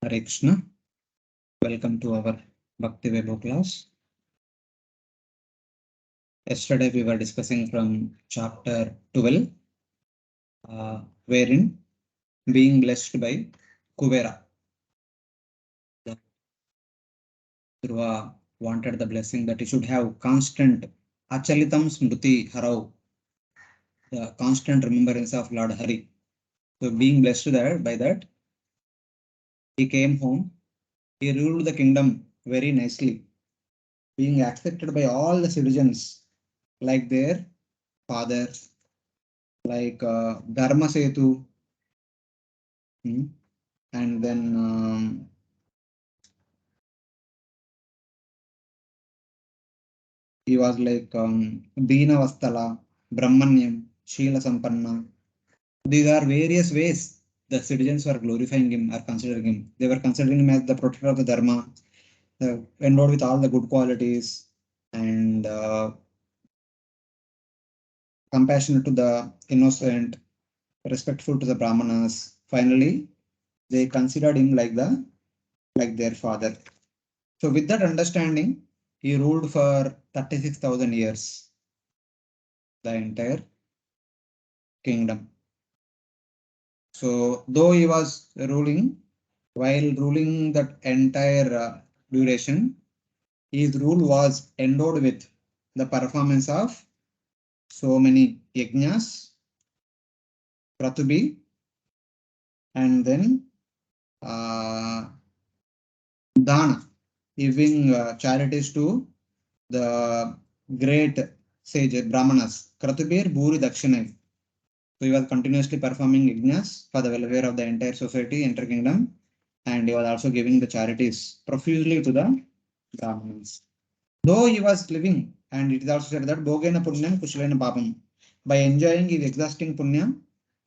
Hare Krishna. Welcome to our Bhakti Vaibhav class. Yesterday we were discussing from chapter 12, wherein being blessed by Kuvera. Dhruva wanted the blessing that he should have constant Achalitam Smruti Harau, the constant remembrance of Lord Hari. So being blessed there by that, he came home. He ruled the kingdom very nicely, being accepted by all the citizens like their father, like Dharma Setu, and then he was like Dina Vastala, Brahmanyam, Sheela Sampanna. These are various ways the citizens were glorifying him or considering him. They were considering him as the protector of the Dharma, endowed with all the good qualities and compassionate to the innocent, respectful to the Brahmanas. Finally, they considered him like their father. So with that understanding, he ruled for 36,000 years, the entire kingdom. So though he was ruling, while ruling that entire duration, his rule was endowed with the performance of so many yajnas, pratubi, and then dana, giving charities to the great sage Brahmanas, Kratubir Bhuri Dakshinai. So he was continuously performing yajnas for the welfare of the entire society, entire kingdom, and he was also giving the charities profusely to the Brahmins. Though he was living, and it is also said that Bhogena Punyam Kushalena Papam. By enjoying his exhausting punyam,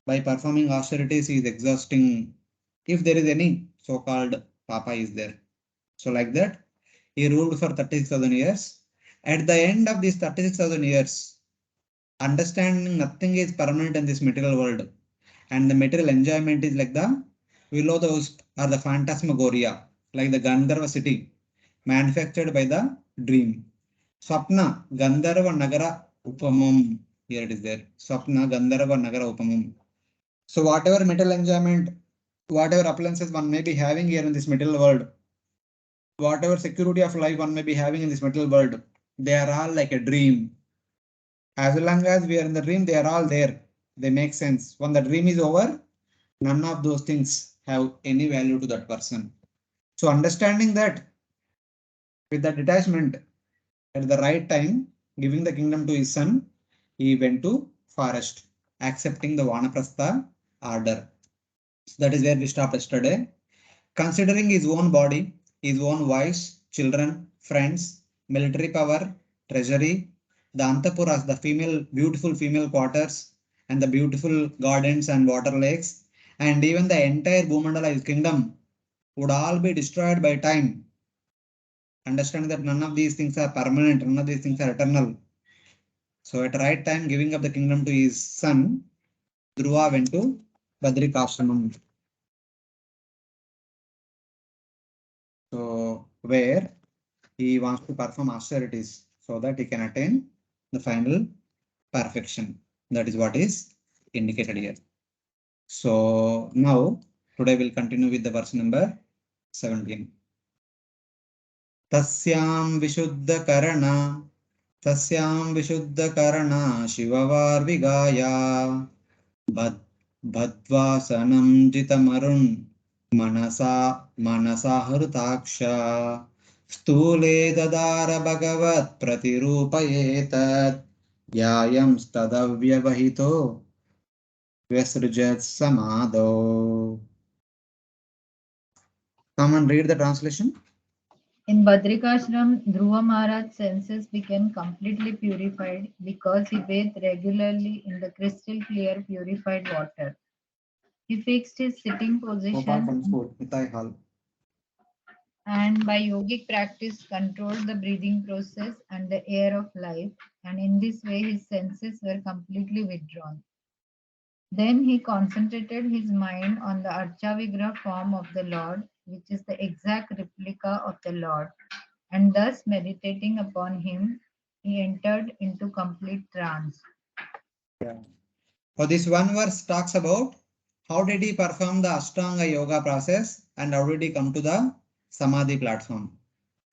by performing austerities, he is exhausting, if there is any so-called papa is there. So like that, he ruled for 36,000 years. At the end of these 36,000 years, understanding nothing is permanent in this material world, and the material enjoyment is like the below those are the phantasmagoria, like the Gandharva city, manufactured by the dream. Swapna Gandharva Nagara Upamam. Here it is there. Swapna Gandharva Nagara Upamam. So whatever material enjoyment, whatever appliances one may be having here in this material world, whatever security of life one may be having in this material world, they are all like a dream. As long as we are in the dream, they are all there. They make sense. When the dream is over, none of those things have any value to that person. So understanding that with the detachment at the right time, giving the kingdom to his son, he went to forest, accepting the Vanaprastha order. So that is where we stopped yesterday. Considering his own body, his own wives, children, friends, military power, treasury, the Antapuras, the beautiful female quarters, and the beautiful gardens and water lakes, and even the entire Bhumandala, his kingdom, would all be destroyed by time. Understand that none of these things are permanent, none of these things are eternal. So at the right time, giving up the kingdom to his son, Dhruva went to Badrikashramam. So where he wants to perform austerities so that he can attain the final perfection. That is what is indicated here. So now today we'll continue with the verse number 17. Tasyam Vishuddha Karana Shivavarvigaya Bhadvasanam Jitamarun Manasa Hrutaksha Stule Dadara Bhagavat Pratirupayetat Yayam Stadavyavahito Vyasrujat Samado. Someone read the translation. In Badrikashram, Dhruva Maharaj's senses became completely purified because he bathed regularly in the crystal clear purified water. He fixed his sitting position and by yogic practice controlled the breathing process and the air of life, and in this way his senses were completely withdrawn. Then he concentrated his mind on the Archavigraha form of the Lord, which is the exact replica of the Lord, and thus meditating upon him, he entered into complete trance. So this one verse talks about how did he perform the Ashtanga yoga process and how did he come to the Samadhi platform.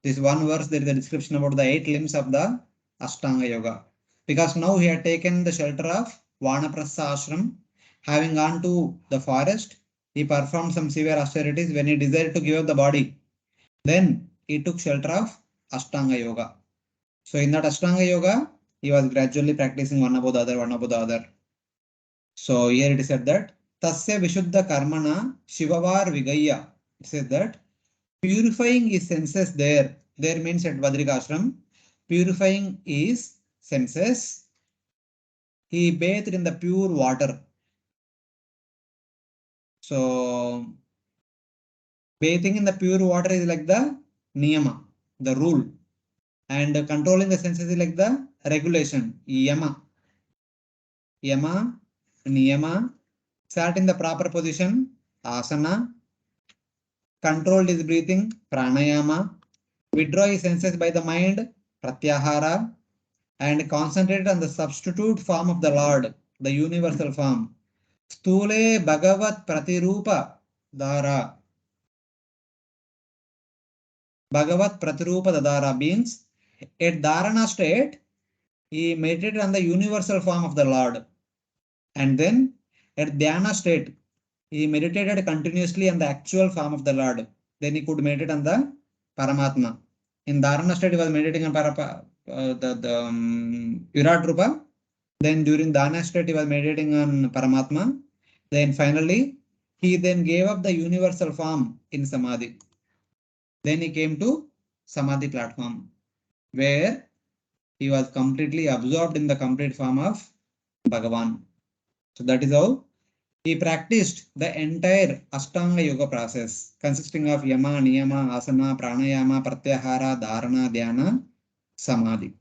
This one verse, there is a description about the 8 limbs of the Ashtanga yoga. Because now he had taken the shelter of Vanaprastha ashram, having gone to the forest, he performed some severe austerities when he desired to give up the body. Then he took shelter of Ashtanga yoga. So in that Ashtanga yoga, he was gradually practicing one above the other, one above the other. So here it is said that Tasya Vishuddha Karmana Shivavar Vigaya. It says that purifying his senses there. There means at Badrika Ashram. Purifying his senses. He bathed in the pure water. So bathing in the pure water is like the niyama, the rule. And controlling the senses is like the regulation, yama. Yama, niyama. Sat in the proper position, asana. Controlled his breathing, pranayama. Withdraw his senses by the mind, pratyahara. And concentrate on the substitute form of the Lord, the universal form. Sthule Bhagavat Pratirupa Dara. Bhagavat Pratirupa Dadara means at Dharana state, he meditated on the universal form of the Lord. And then at Dhyana state, he meditated continuously on the actual form of the Lord. Then he could meditate on the Paramatma. In Dharana state, he was meditating on Virat Rupa. Then during Dhyana state, he was meditating on Paramatma. Then finally, he then gave up the universal form in Samadhi. Then he came to Samadhi platform, where he was completely absorbed in the complete form of Bhagavan. So that is how he practiced the entire Ashtanga yoga process, consisting of yama, niyama, asana, pranayama, pratyahara, dharana, dhyana, samadhi.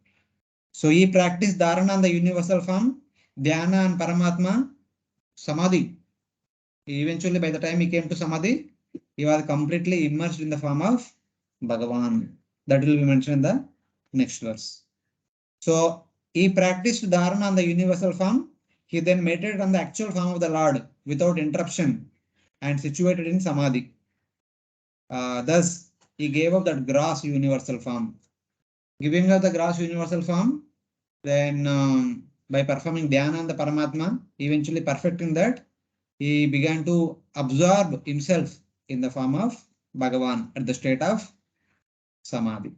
So he practiced dharana on the universal form, dhyana and paramatma, samadhi. Eventually, by the time he came to samadhi, he was completely immersed in the form of Bhagavan. That will be mentioned in the next verse. So he practiced dharana on the universal form. He then meditated on the actual form of the Lord without interruption and situated in samadhi. Thus, he gave up that gross universal form. Giving up the gross universal form, then by performing dhyana on the Paramatma, eventually perfecting that, he began to absorb himself in the form of Bhagavan at the state of samadhi.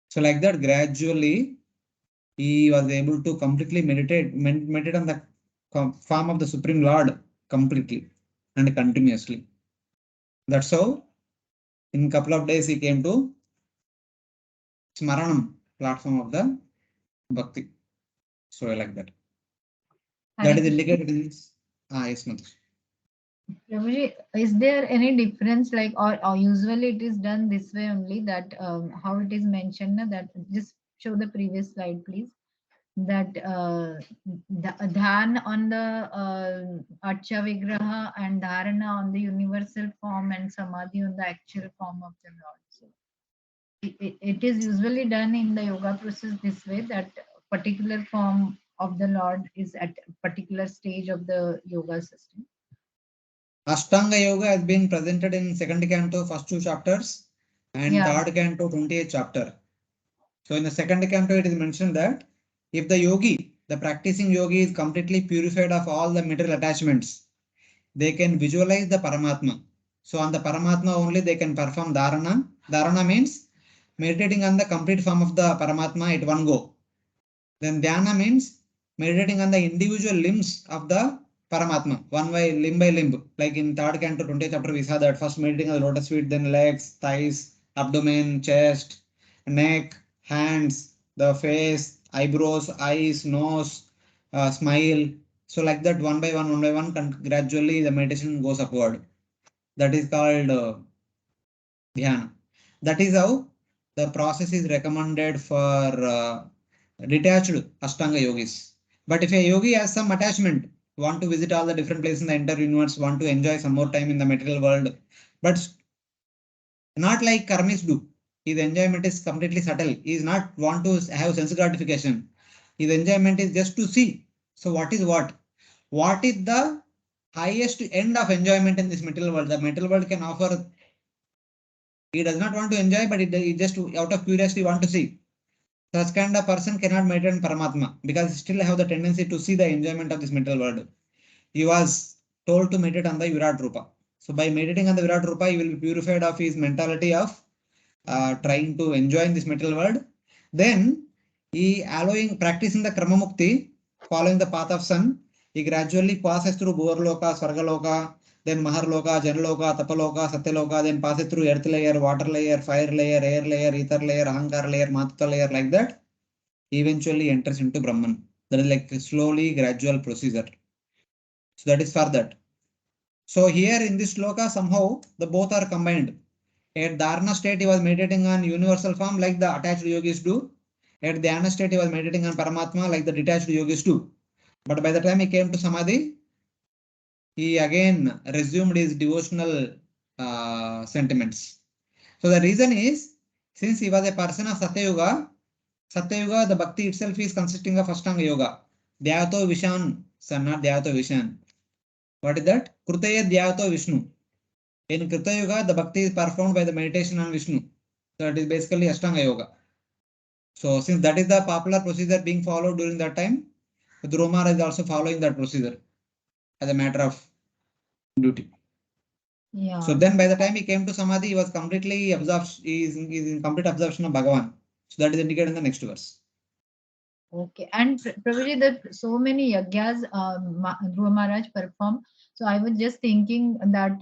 So like that, gradually, he was able to completely meditate on the form of the Supreme Lord completely and continuously. That's how in a couple of days he came to Smaranam platform of the Bhakti. So I like that. That is indicated in this. Yes, Mataji. Prabhuji, is there any difference, like, or usually it is done this way only, that how it is mentioned, that just show the previous slide, please. That dhyan on the Archa Vigraha and dharana on the universal form and samadhi on the actual form of the Lord. So it is usually done in the yoga process this way, that particular form of the Lord is at a particular stage of the yoga system. Ashtanga Yoga has been presented in second canto, first 2 chapters, and third canto, 28th chapter. So in the second canto, it is mentioned that if the yogi, the practicing yogi, is completely purified of all the material attachments, they can visualize the Paramatma. So on the Paramatma only they can perform dharana. Dharana means meditating on the complete form of the Paramatma at one go. Then dhyana means meditating on the individual limbs of the Paramatma, one by limb. Like in third canto, 20th chapter, we saw that first meditating on the lotus feet, then legs, thighs, abdomen, chest, neck, hands, the face, eyebrows, eyes, nose, smile. So like that, one by one, gradually the meditation goes upward. That is called dhyana. That is how the process is recommended for detached Ashtanga yogis. But if a yogi has some attachment, want to visit all the different places in the entire universe, want to enjoy some more time in the material world, but Not like karmis do. His enjoyment is completely subtle. He is not want to have sense gratification. His enjoyment is just to see. So what is what? What is the highest end of enjoyment in this material world? The material world can offer. He does not want to enjoy, but he just out of curiosity want to see. Such kind of person cannot meditate in Paramatma because he still have the tendency to see the enjoyment of this material world. He was told to meditate on the Virat Rupa. So by meditating on the Virat Rupa, he will be purified of his mentality of trying to enjoy in this material world. Then he practicing the Krama Mukti, following the path of sun, he gradually passes through Bhurloka, Swargaloka, then Maharloka, Janaloka, Tapaloka, Satyaloka, then passes through earth layer, water layer, fire layer, air layer, ether layer, Ahankar layer, Mataka layer, like that. He eventually enters into Brahman. That is like a slowly gradual procedure. So that is for that. So here in this sloka, somehow the both are combined. At Dharana state, he was meditating on universal form like the attached yogis do. At Dhyana state, he was meditating on Paramatma like the detached yogis do. But by the time he came to Samadhi, he again resumed his devotional sentiments. So the reason is, since he was a person of Satyayuga, the bhakti itself is consisting of Ashtanga Yoga. Dhyato Vishan, son, not Dhyato Vishan. What is that? Krutaya Dhyato Vishnu. In Krita Yoga, the bhakti is performed by the meditation on Vishnu. So it is basically Ashtanga Yoga. So since that is the popular procedure being followed during that time, Dhruva Maharaj is also following that procedure as a matter of duty. Yeah. So then by the time he came to Samadhi, he was completely absorbed, he is in complete absorption of Bhagavan. So that is indicated in the next verse. Okay. And Prabhuji, that so many yagyas Dhruva Maharaj performed. So I was just thinking that,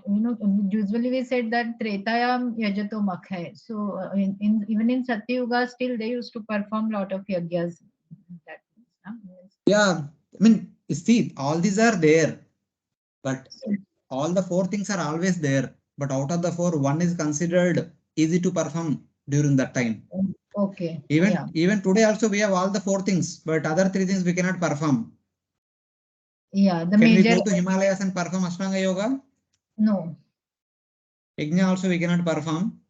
usually we said that Tretayam Yajato Makhai. So even in Satyuga, still they used to perform lot of yagyas. That means, Yeah, I mean, see, all these are there, but all the four things are always there. But out of the four, one is considered easy to perform during that time. Okay. Even today also we have all the four things, but other three things we cannot perform. Yeah, the Can major. we go to Himalayas and perform Ashtanga Yoga? No. Yajna also we cannot perform.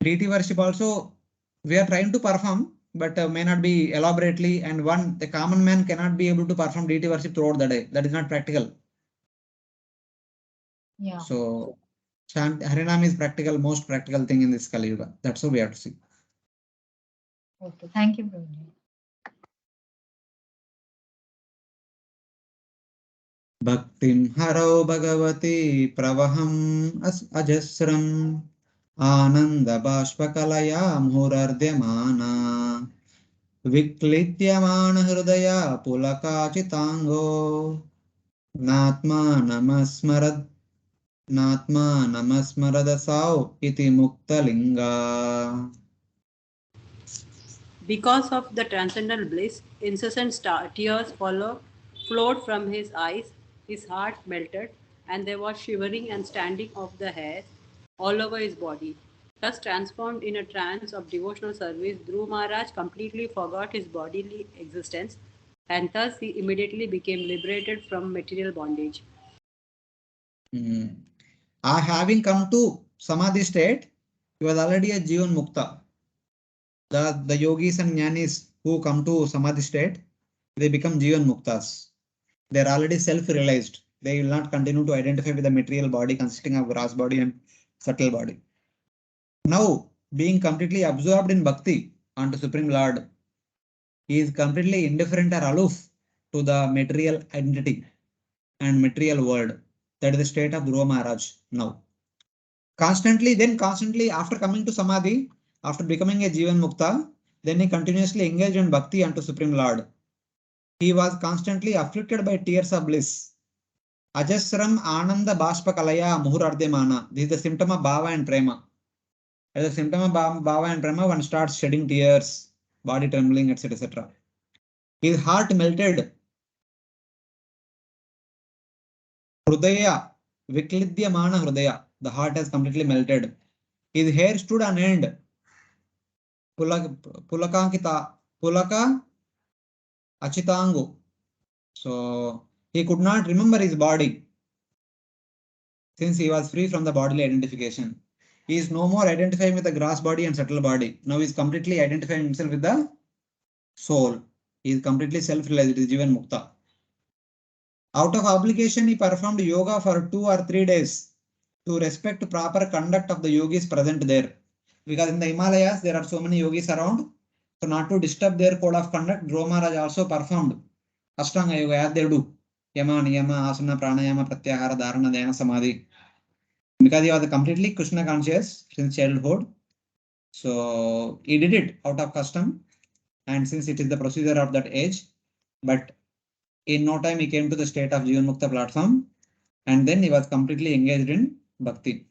Deity worship also we are trying to perform, but may not be elaborately. And the common man cannot be able to perform deity worship throughout the day. That is not practical. Yeah. So Harinam is most practical thing in this Kali Yuga. That's how we have to see. Okay, thank you, Prabhuji. Bhaktim haro bhagavati pravaham ajasram ananda bashpakalaya murardyamana viklityamana hridaya pulakachitango natma namasmaradasau iti muktalinga. Because of the transcendental bliss, incessant tears flowed from his eyes, his heart melted, and there was shivering and standing of the hair all over his body. Thus transformed in a trance of devotional service, Dhruv Maharaj completely forgot his bodily existence, and thus he immediately became liberated from material bondage. Having come to Samadhi state, he was already a Jivan Mukta. The yogis and jnanis who come to Samadhi state, they become Jivan Muktas. They are already self-realized. They will not continue to identify with the material body consisting of gross body and subtle body. Now, being completely absorbed in bhakti unto Supreme Lord, he is completely indifferent or aloof to the material identity and material world. That is the state of Dhruva Maharaj now. Constantly after coming to Samadhi, after becoming a Jivan Mukta, then he continuously engaged in bhakti unto Supreme Lord. He was constantly afflicted by tears of bliss. Ajasram Ananda Bashpa Kalaya Muhurardhyamana. This is the symptom of Bhava and Prema. As a symptom of Bhava and Prema, one starts shedding tears, body trembling, etc. etc. His heart melted. Hrudaya, Viklidyamana Hrudaya. The heart has completely melted. His hair stood on end. Pulaka Achitango. So he could not remember his body since he was free from the bodily identification. He is no more identifying with the gross body and subtle body. Now he is completely identifying himself with the soul. He is completely self-realized. It is Jivan Mukta. Out of obligation, he performed yoga for 2 or 3 days to respect proper conduct of the yogis present there. Because in the Himalayas, there are so many yogis around. So not to disturb their code of conduct, Dhruva Maharaj also performed Ashtanga Yoga as they do. Yama, Niyama, Asana, Pranayama, Pratyahara, Dharana, Dhyana, Samadhi. Because he was completely Krishna conscious since childhood. So he did it out of custom. And since it is the procedure of that age, but in no time he came to the state of Jivan Mukta platform. And then he was completely engaged in Bhakti.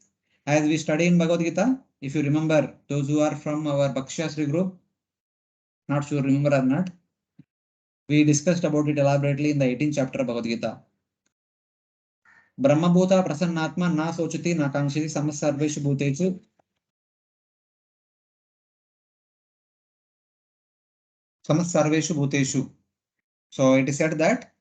As we study in Bhagavad Gita, if you remember, those who are from our Bhakshasri group, not sure remember or not, we discussed about it elaborately in the 18th chapter of Bhagavad Gita. Brahma Bhuta Prasannatma na sochati na kankshiti samasarveshu bhutechu samasarveshu bhuteshu. So it is said that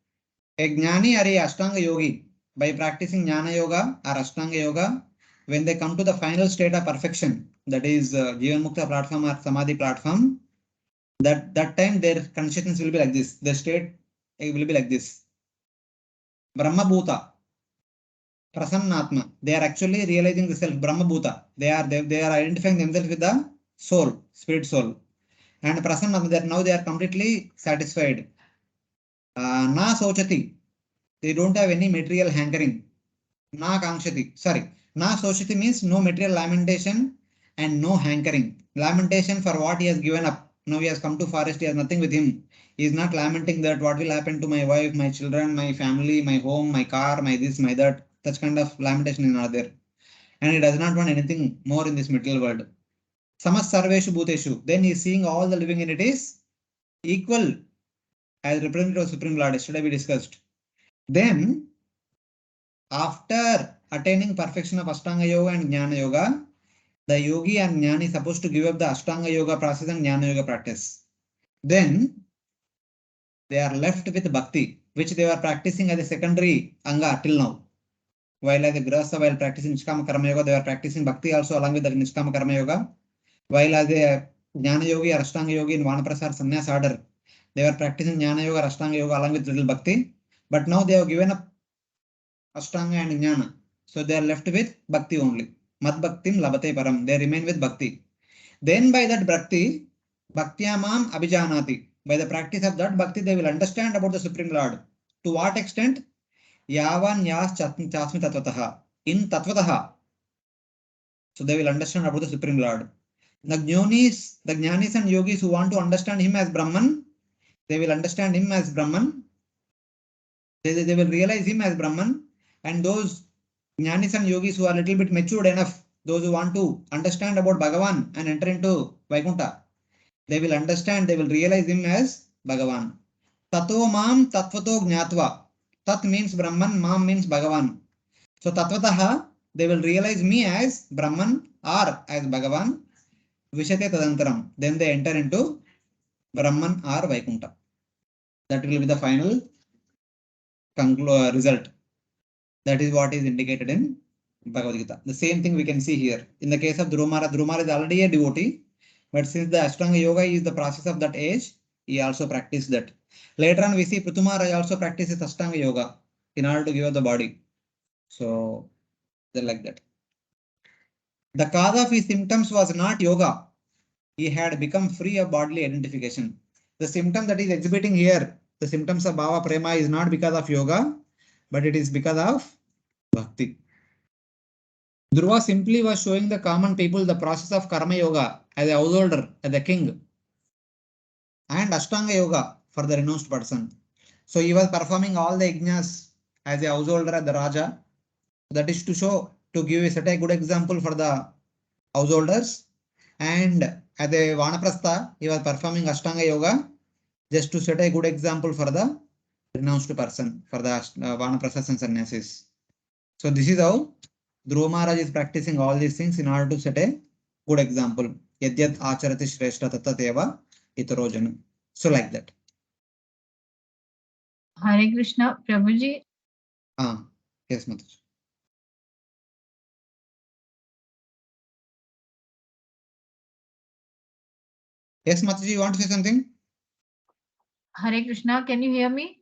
a jnani or a Ashtanga yogi, by practicing Jnana Yoga or Ashtanga Yoga, when they come to the final state of perfection, that is Jivan Mukta platform or Samadhi platform, that time their consciousness will be like this. The state will be like this. Brahma Bhuta, Prasannatma. They are actually realizing the self, Brahma Bhuta. They are identifying themselves with the soul, spirit soul. And Prasannatma, that now they are completely satisfied. Na Sochati. They don't have any material hankering. Na Kankshati. Sorry. Na Sochati means no material lamentation and no hankering. Lamentation for what he has given up. Now he has come to forest, he has nothing with him. He is not lamenting that what will happen to my wife, my children, my family, my home, my car, my this, my that. Such kind of lamentation is not there. And he does not want anything more in this material world. Samas Sarveshu Bhuteshu. Then he is seeing all the living entities equal as representative of Supreme Lord. Yesterday we discussed. Then, after attaining perfection of Ashtanga Yoga and Jnana Yoga, the yogi and jnani is supposed to give up the Ashtanga Yoga process and Jnana Yoga practice. Then they are left with Bhakti, which they were practicing as a secondary Anga till now. While as a Grahastha, while practicing Nishkama Karma Yoga, they were practicing Bhakti also along with the Nishkama Karma Yoga. While as a Jnana Yogi or Ashtanga Yogi in Vanaprastha Sannyas order, they were practicing Jnana Yoga or Ashtanga Yoga along with little Bhakti. But now they have given up Ashtanga and Jnana. So they are left with Bhakti only. Mad Bhaktim Labate Param. They remain with Bhakti. Then by that Bhakti, Bhaktyamam Abhijanati. By the practice of that Bhakti, they will understand about the Supreme Lord. To what extent? Yavan Yas Chasmi Tatvataha. In Tatvataha. So they will understand about the Supreme Lord. The Jnanis and Yogis who want to understand him as Brahman, they will understand him as Brahman. They will realize him as Brahman. And those Jnanis and Yogis who are a little bit matured enough, those who want to understand about Bhagavan and enter into Vaikuntha, they will understand, they will realize him as Bhagavan. Tato mam tatvato jnatva. Tat means Brahman, mam means Bhagavan. So tatvataha, they will realize me as Brahman or as Bhagavan. Vishate tadantaram. Then they enter into Brahman or Vaikuntha. That will be the final result. That is what is indicated in Bhagavad Gita. The same thing we can see here. In the case of Dhruva Maharaj is already a devotee, but since the Ashtanga Yoga is the process of that age, he also practiced that. Later on, we see Prithu Maharaj also practices Ashtanga Yoga in order to give up the body. So they're like that. The cause of his symptoms was not yoga. He had become free of bodily identification. The symptom that is exhibiting here, the symptoms of Bhava Prema, is not because of yoga, but it is because of Bhakti. Dhruva simply was showing the common people the process of Karma Yoga as a householder, as a king, and Ashtanga Yoga for the renounced person. So he was performing all the yajnas as a householder at the Raja. That is to show, to give set a good example for the householders. And as a Vanaprastha, he was performing Ashtanga Yoga just to set a good example for the renounced person, for the Vanaprasthas and Sannyasis. So this is how Dhruva Maharaj is practicing all these things in order to set a good example. Yadyat acharati shrestha tatateva itarojana. So like that. Hare Krishna, Prabhuji. Yes, Mataji. Yes, Mataji, you want to say something? Hare Krishna, can you hear me?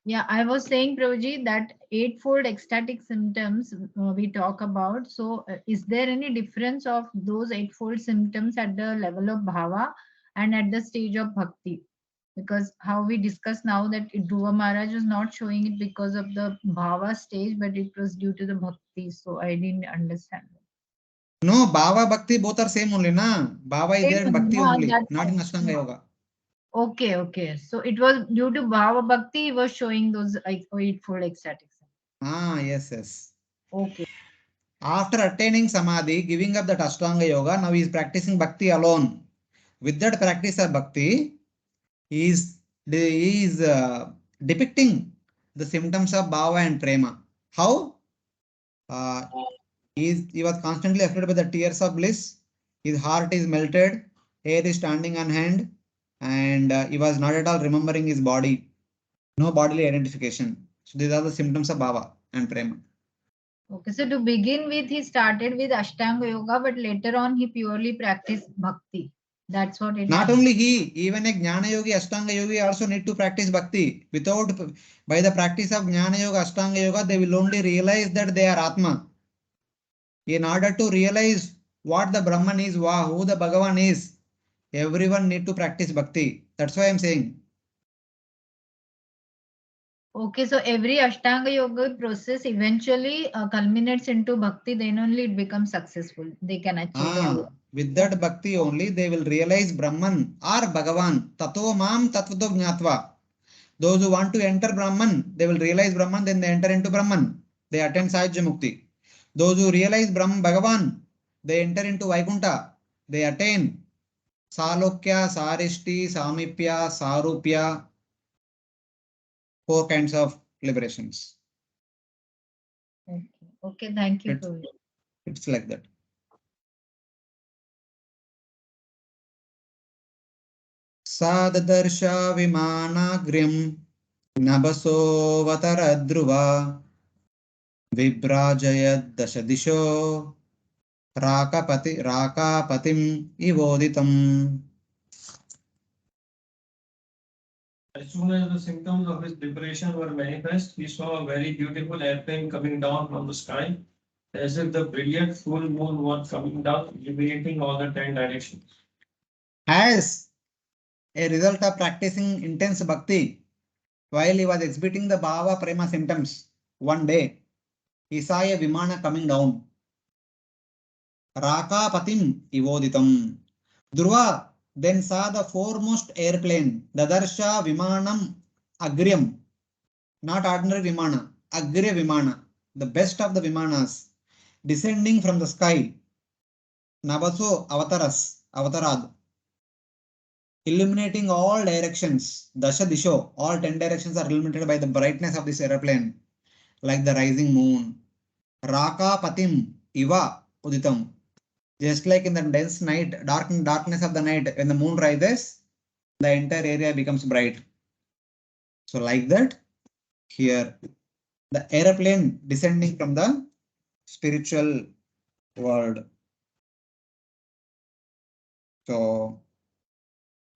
Yeah, I was saying, Prabhuji, that eightfold ecstatic symptoms we talk about. So, is there any difference of those eightfold symptoms at the level of bhava and at the stage of bhakti? Because how we discuss now that Dhruva Maharaj was not showing it because of the bhava stage, but it was due to the bhakti. So, I didn't understand. No, bhava, bhakti both are same only, na? Bhava is there in bhakti Yeah, only, that's not in Ashtanga Yoga. okay, okay. So it was due to Bhava Bhakti, he was showing those eightfold ecstatics. Yes, yes. Okay. After attaining samadhi, giving up that Ashtanga Yoga, now he is practicing bhakti alone. With that practice of bhakti, he is depicting the symptoms of bhava and prema. How? He was constantly affected by the tears of bliss. His heart is melted, hair is standing on hand, and he was not at all remembering his body. No bodily identification. So these are the symptoms of bhava and prema. Okay, so to begin with, he started with Ashtanga Yoga, but later on he purely practiced Bhakti. That's what it Not happened. only he, even a Jnana Yogi, Ashtanga Yogi also need to practice bhakti. By the practice of Jnana Yoga, Ashtanga Yoga, they will only realize that they are Atma. In order to realize what the Brahman is, who the Bhagavan is, everyone need to practice bhakti. That's why I'm saying. Okay, so every Ashtanga Yoga process eventually culminates into Bhakti, then only it becomes successful. They can achieve it. With that bhakti only, they will realize Brahman or Bhagavan. Tato mam tatvato jnatva. Those who want to enter Brahman, they will realize Brahman, then they enter into Brahman. They attain Sahajya Mukti. Those who realize Bhagavan, they enter into Vaikuntha. They attain Salokya, Sarishti, Samipya, Sarupya, 4 kinds of liberations. Okay, okay, thank you. It's like that. Sadadarsha Vimanagrim Nabasovataradruva Vibrajayad Dashadisho Rakapatim Ivoditam. As soon as the symptoms of his depression were manifest, he saw a very beautiful airplane coming down from the sky, as if the brilliant full moon was coming down, illuminating all the 10 directions. As a result of practicing intense bhakti, while he was exhibiting the bhava prema symptoms, one day he saw a vimana coming down. Rakapatim Ivoditam. Dhruva then saw the foremost airplane, Dadarsha Vimanam Agryam. Not ordinary Vimana, Agriya Vimana, the best of the Vimanas, descending from the sky. Nabaso Avatarad, illuminating all directions. Dasha Disho, all 10 directions are illuminated by the brightness of this airplane, like the rising moon. Raka Patim Iva Uditam. Just like in the dense night, darkness of the night, when the moon rises, the entire area becomes bright. So like that, here, the airplane descending from the spiritual world. So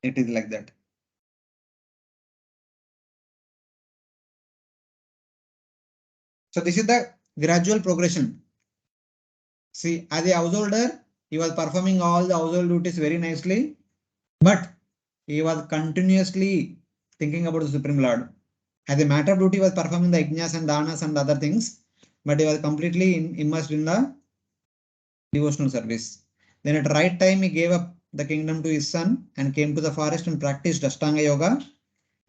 it is like that. So this is the gradual progression. See, as a householder, he was performing all the household duties very nicely, but he was continuously thinking about the Supreme Lord. As a matter of duty, he was performing the yajnas and danas and other things, but he was completely immersed in the devotional service. Then at the right time, he gave up the kingdom to his son and came to the forest and practiced Ashtanga Yoga.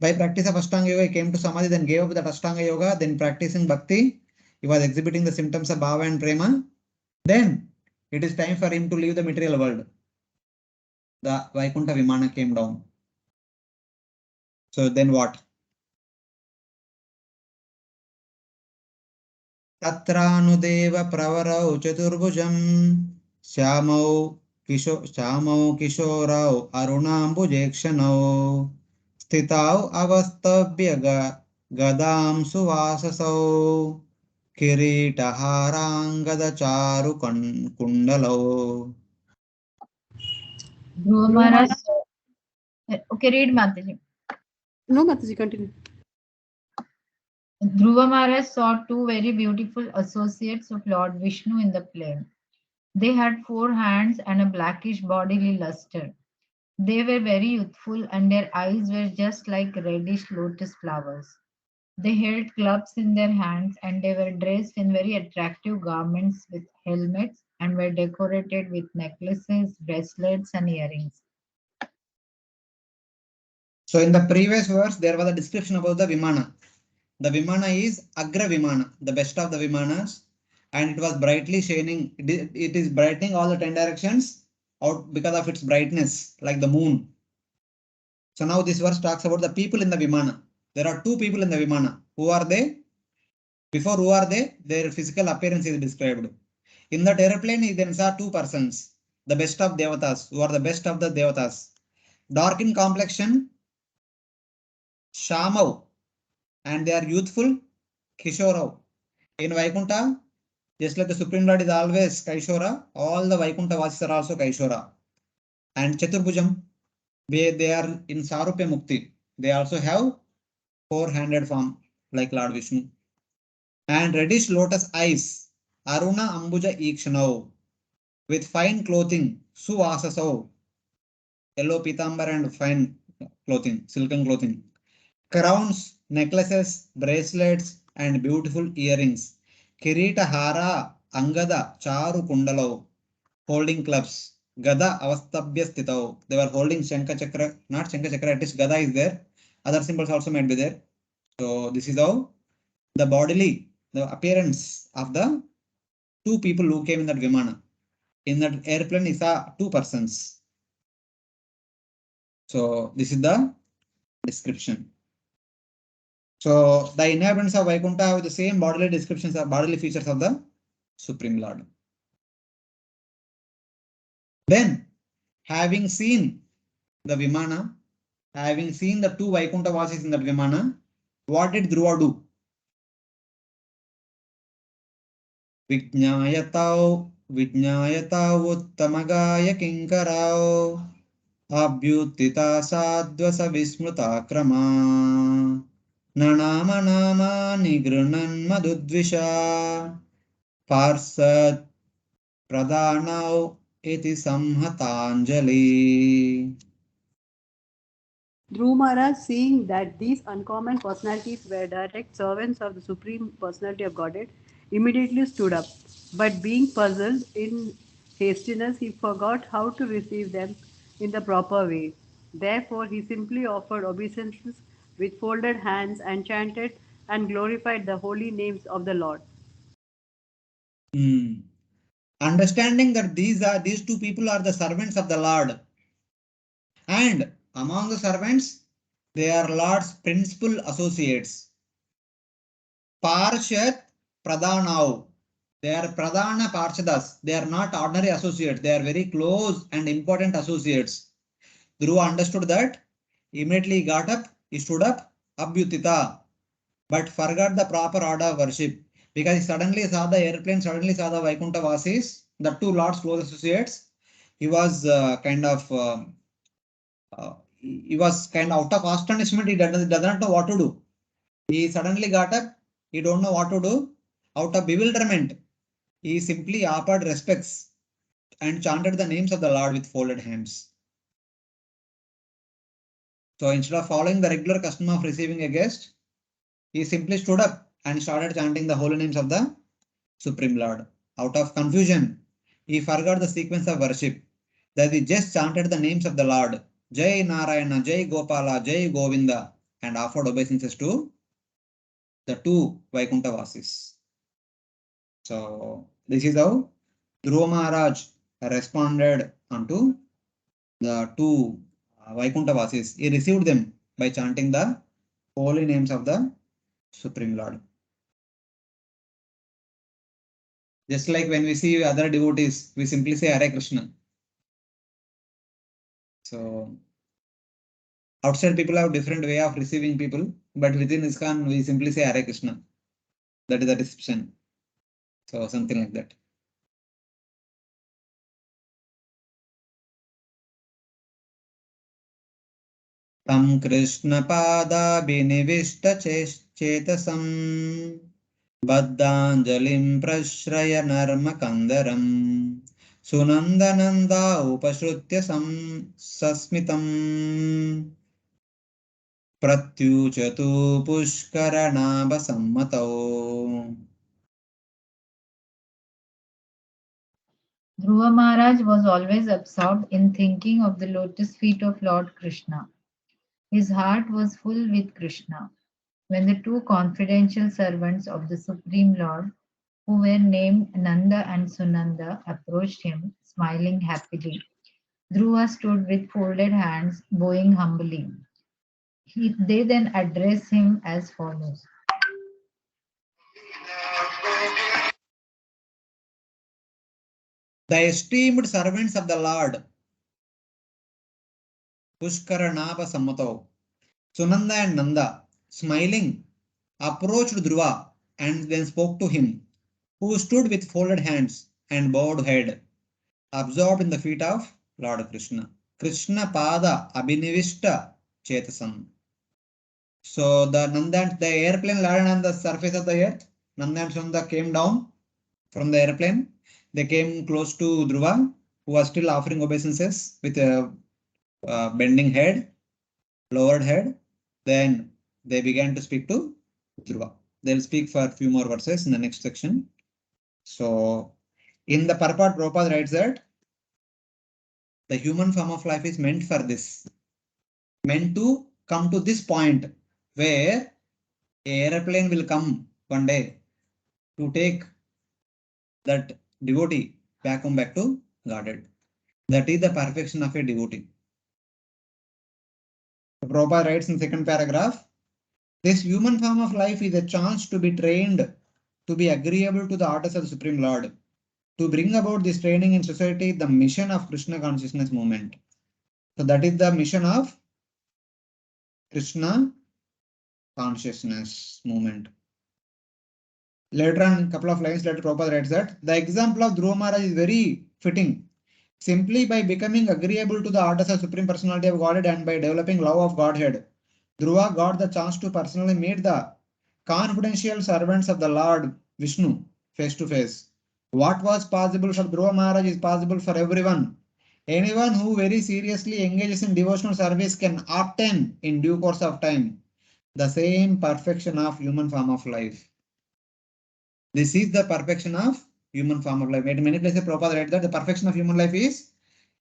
By practice of Ashtanga Yoga, he came to Samadhi, then gave up that Ashtanga Yoga, then practicing Bhakti. He was exhibiting the symptoms of Bhava and Prema. Then it is time for him to leave the material world. The Vaikuntha Vimana came down. So then what? Tatranudeva Pravarau Chaturbhujam Shyamau Kishorau Arunambujekshanau Stitau Avastabhya Gadam Suvasasau Kiritaharangada Charu Kundalau. Dhruva Maharaj. Okay, read Mataji. No, Mataji, continue. Dhruva Maharaj saw two very beautiful associates of Lord Vishnu in the plain. They had 4 hands and a blackish bodily luster. They were very youthful and their eyes were just like reddish lotus flowers. They held clubs in their hands and they were dressed in very attractive garments with helmets and were decorated with necklaces, bracelets, and earrings. So in the previous verse, there was a description about the Vimana. The Vimana is Agra Vimana, the best of the Vimanas, and it was brightly shining. It is brightening all the 10 directions out because of its brightness, like the moon. So now this verse talks about the people in the Vimana. There are two people in the Vimana. Who are they? Before who are they? Their physical appearance is described. In that airplane, he then saw two persons, the best of Devatas, who are the best of the Devatas. Dark in complexion, Shamav, and they are youthful, Kishorav. In Vaikunta, just like the Supreme Lord is always Kaishora, all the Vaikunta Vasis are also Kaishora. And Chaturbhujam, they are in Sarupya Mukti. They also have 4-handed form like Lord Vishnu. And reddish lotus eyes, Aruna Ambuja Ikshanau, with fine clothing, Suvasasau, yellow pitambar and fine clothing, silken clothing. Crowns, necklaces, bracelets, and beautiful earrings. Kirita Hara, Angada, Charu Kundalau, holding clubs. Gada Avastabhya Stitau. They were holding Shanka Chakra, not Shanka Chakra, at least Gada is there. Other symbols also might be there. So this is how the bodily, the appearance of the two people who came in that Vimana. In that airplane is two persons. So this is the description. So the inhabitants of Vaikuntha have the same bodily descriptions of bodily features of the Supreme Lord. Then, having seen the Vimana, having seen the two Vaikuntha Vasis in that Vimana, what did Dhruva do? Vijnayatau uttamagaya kinkarau abhyutita sadvasa vismruta krama nanama nama nigrunan madudvisha parsat pradhanau iti samhatanjali. Dhruva Maharaj, seeing that these uncommon personalities were direct servants of the Supreme Personality of Godhead, immediately stood up. But being puzzled in hastiness, he forgot how to receive them in the proper way. Therefore, he simply offered obeisances with folded hands and chanted and glorified the holy names of the Lord. Understanding that these two people are the servants of the Lord, and among the servants, they are Lord's principal associates. Parshat Pradhanau. They are Pradhana Parshadas. They are not ordinary associates. They are very close and important associates. Dhruva understood that. Immediately he got up, he stood up, Abhyutita, but forgot the proper order of worship. Because he suddenly saw the airplane, suddenly saw the Vaikuntha Vasis, the two Lord's close associates. He was kind of out of astonishment. He does not know what to do. He suddenly got up. He don't know what to do. Out of bewilderment, he simply offered respects and chanted the names of the Lord with folded hands. So instead of following the regular custom of receiving a guest, he simply stood up and started chanting the holy names of the Supreme Lord. Out of confusion, he forgot the sequence of worship, that he just chanted the names of the Lord, Jai Narayana, Jai Gopala, Jai Govinda, and offered obeisances to the two Vaikuntha Vasis. So this is how Dhruva Maharaj responded unto the two Vaikuntha Vasis. He received them by chanting the holy names of the Supreme Lord. Just like when we see other devotees, we simply say Hare Krishna. So outside people have different way of receiving people, but within ISKCON we simply say Hare Krishna. That is the description. So something like that. Tam Krishna Pada Binivishta Chetasam Baddhanjalim Prashraya Narma Kandaram Sunandananda Upashrutya Sasmitam Pratyuchatu Pushkaranaba Sammatau. Dhruva Maharaj was always absorbed in thinking of the lotus feet of Lord Krishna. His heart was full with Krishna. When the two confidential servants of the Supreme Lord, who were named Nanda and Sunanda, approached him, smiling happily, Dhruva stood with folded hands, bowing humbly. They then addressed him as follows. The esteemed servants of the Lord, Pushkaranaba Sammatau, Sunanda and Nanda, smiling, approached Dhruva and then spoke to him, who stood with folded hands and bowed head, absorbed in the feet of Lord Krishna. Krishna Pada Abhinivishta Chetasam. So the Nanda, the airplane landed on the surface of the earth. Nanda and Sunanda came down from the airplane. They came close to Dhruva, who was still offering obeisances with a bending head, lowered head. Then they began to speak to Dhruva. They'll speak for a few more verses in the next section. So in the purport, Prabhupada writes that the human form of life is meant for this, meant to come to this point where an airplane will come one day to take that devotee back home, back to Godhead. That is the perfection of a devotee. Prabhupada writes in second paragraph, this human form of life is a chance to be trained to be agreeable to the orders of the Supreme Lord, to bring about this training in society, the mission of Krishna consciousness movement. So that is the mission of Krishna consciousness movement. Later on, a couple of lines later, Prabhupada writes that the example of Dhruva Maharaj is very fitting. Simply by becoming agreeable to the orders of Supreme Personality of Godhead and by developing love of Godhead, Dhruva got the chance to personally meet the confidential servants of the Lord Vishnu face to face. What was possible for Dhruva Maharaj is possible for everyone. Anyone who very seriously engages in devotional service can obtain in due course of time the same perfection of human form of life. This is the perfection of human form of life. In many places, Prabhupada writes that the perfection of human life is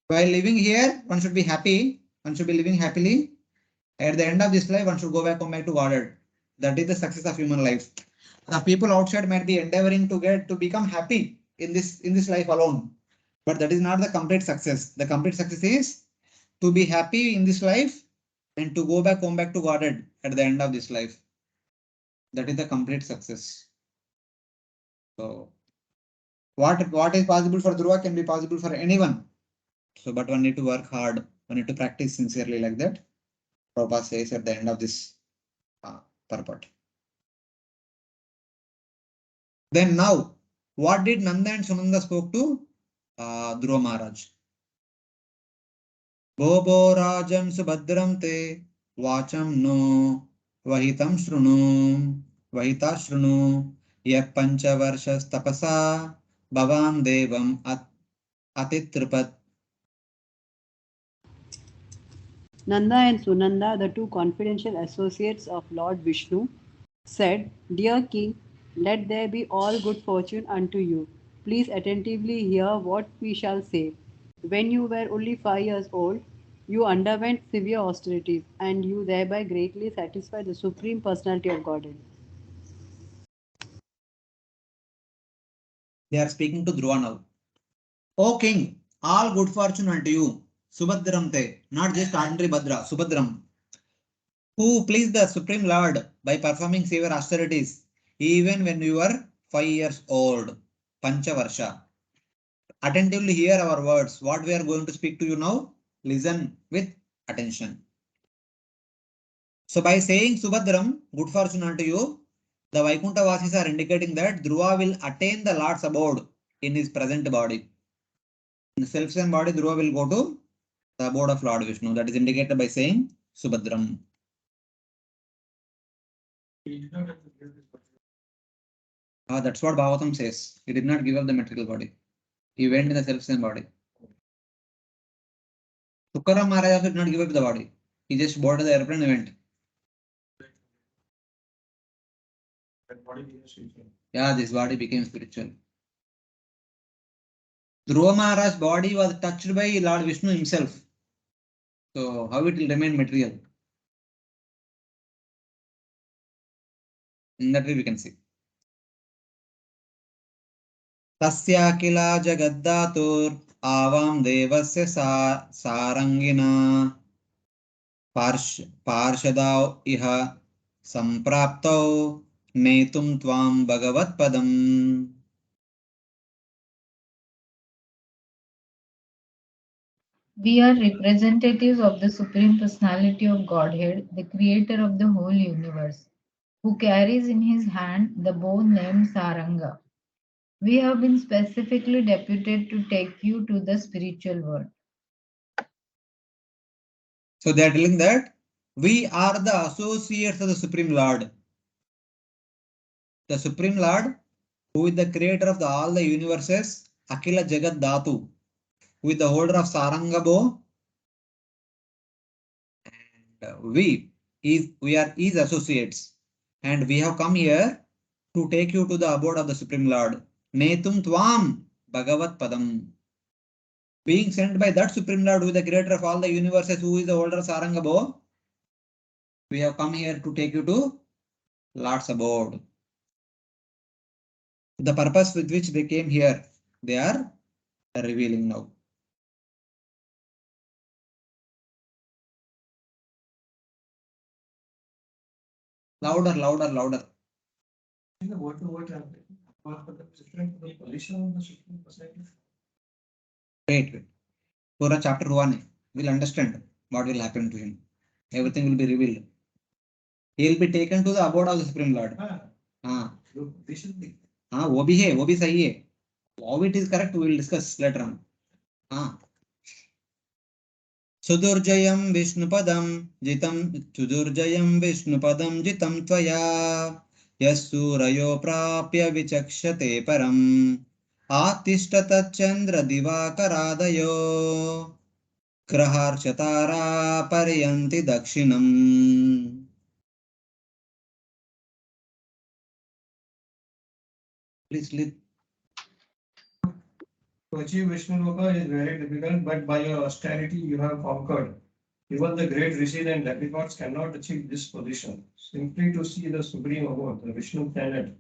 while living here, one should be happy, one should be living happily. At the end of this life, one should go back to Godhead. That is the success of human life. The people outside might be endeavoring to become happy in this life alone, but that is not the complete success. The complete success is to be happy in this life and to go back to Godhead at the end of this life. That is the complete success. So what is possible for Dhruva can be possible for anyone. So, but one need to work hard. One need to practice sincerely like that. Prabhupada says at the end of this purport. Then now, what did Nanda and Sunanda spoke to Dhruva Maharaj? Bobo Rajan Subhadram te Vacham no Vahitam Shrunu Vahita Shrunu Yah Pancha Varshas Tapasa Bhavan Devam Atitripat. Nanda and Sunanda, the two confidential associates of Lord Vishnu, said, Dear King, let there be all good fortune unto you. Please attentively hear what we shall say. When you were only 5 years old, you underwent severe austerities, and you thereby greatly satisfied the Supreme Personality of Godhead. They are speaking to Dhruva now. O King, all good fortune unto you. Subhadram te, not just ordinary Bhadra, Subhadram, who pleased the Supreme Lord by performing severe austerities, even when you were 5 years old. Panchavarsha. Attentively hear our words. What we are going to speak to you now, listen with attention. So by saying Subhadram, good fortune unto you, the Vaikuntha Vasis are indicating that Dhruva will attain the Lord's abode in his present body. In the self-same body, Dhruva will go to the abode of Lord Vishnu. That is indicated by saying Subhadram. He did not have to give this body. That's what Bhagavatam says. He did not give up the material body. He went in the self-same body. Tukaram Maharaj also did not give up the body. He just boarded the airplane and went. That body became spiritual. Yeah, this body became spiritual. Dhruva Maharaj's body was touched by Lord Vishnu himself. So how it will remain material? In that way we can see. Tasya kila jagaddatur avam devasya sarangina parshadav iha sampraptau netum tvam bhagavat padam. We are representatives of the Supreme Personality of Godhead, the creator of the whole universe, who carries in his hand the bow named Saranga. We have been specifically deputed to take you to the spiritual world. So they are telling that we are the associates of the Supreme Lord. The Supreme Lord, who is the creator of all the universes, Akila Jagat Dhatu, who is the holder of Saranga bow, and we are his associates, and we have come here to take you to the abode of the Supreme Lord. Netum Tvam Bhagavat Padam. Being sent by that Supreme Lord, who is the creator of all the universes, who is the holder of Saranga bow, we have come here to take you to Lord's abode. The purpose with which they came here, they are revealing now. Louder, louder, louder. In the word to word translation, what the position of the Supreme Personality? Wait. Pura chapter 1, we'll understand what will happen to him. Everything will be revealed. He will be taken to the abode of the Supreme Lord. This should be. वो भी है, वो भी सही है. How it is correct, we will discuss later on. Sudurjayam Vishnupadam jitam tvaya yasurayo prapya vichakshate param atishtatat chandra divakaradayo graharchatara paryanti dakshinam. Please. To achieve Vishnu Loka is very difficult, but by your austerity you have conquered. Even the great rishis and demigods cannot achieve this position. Simply to see the supreme abode, the Vishnu planet,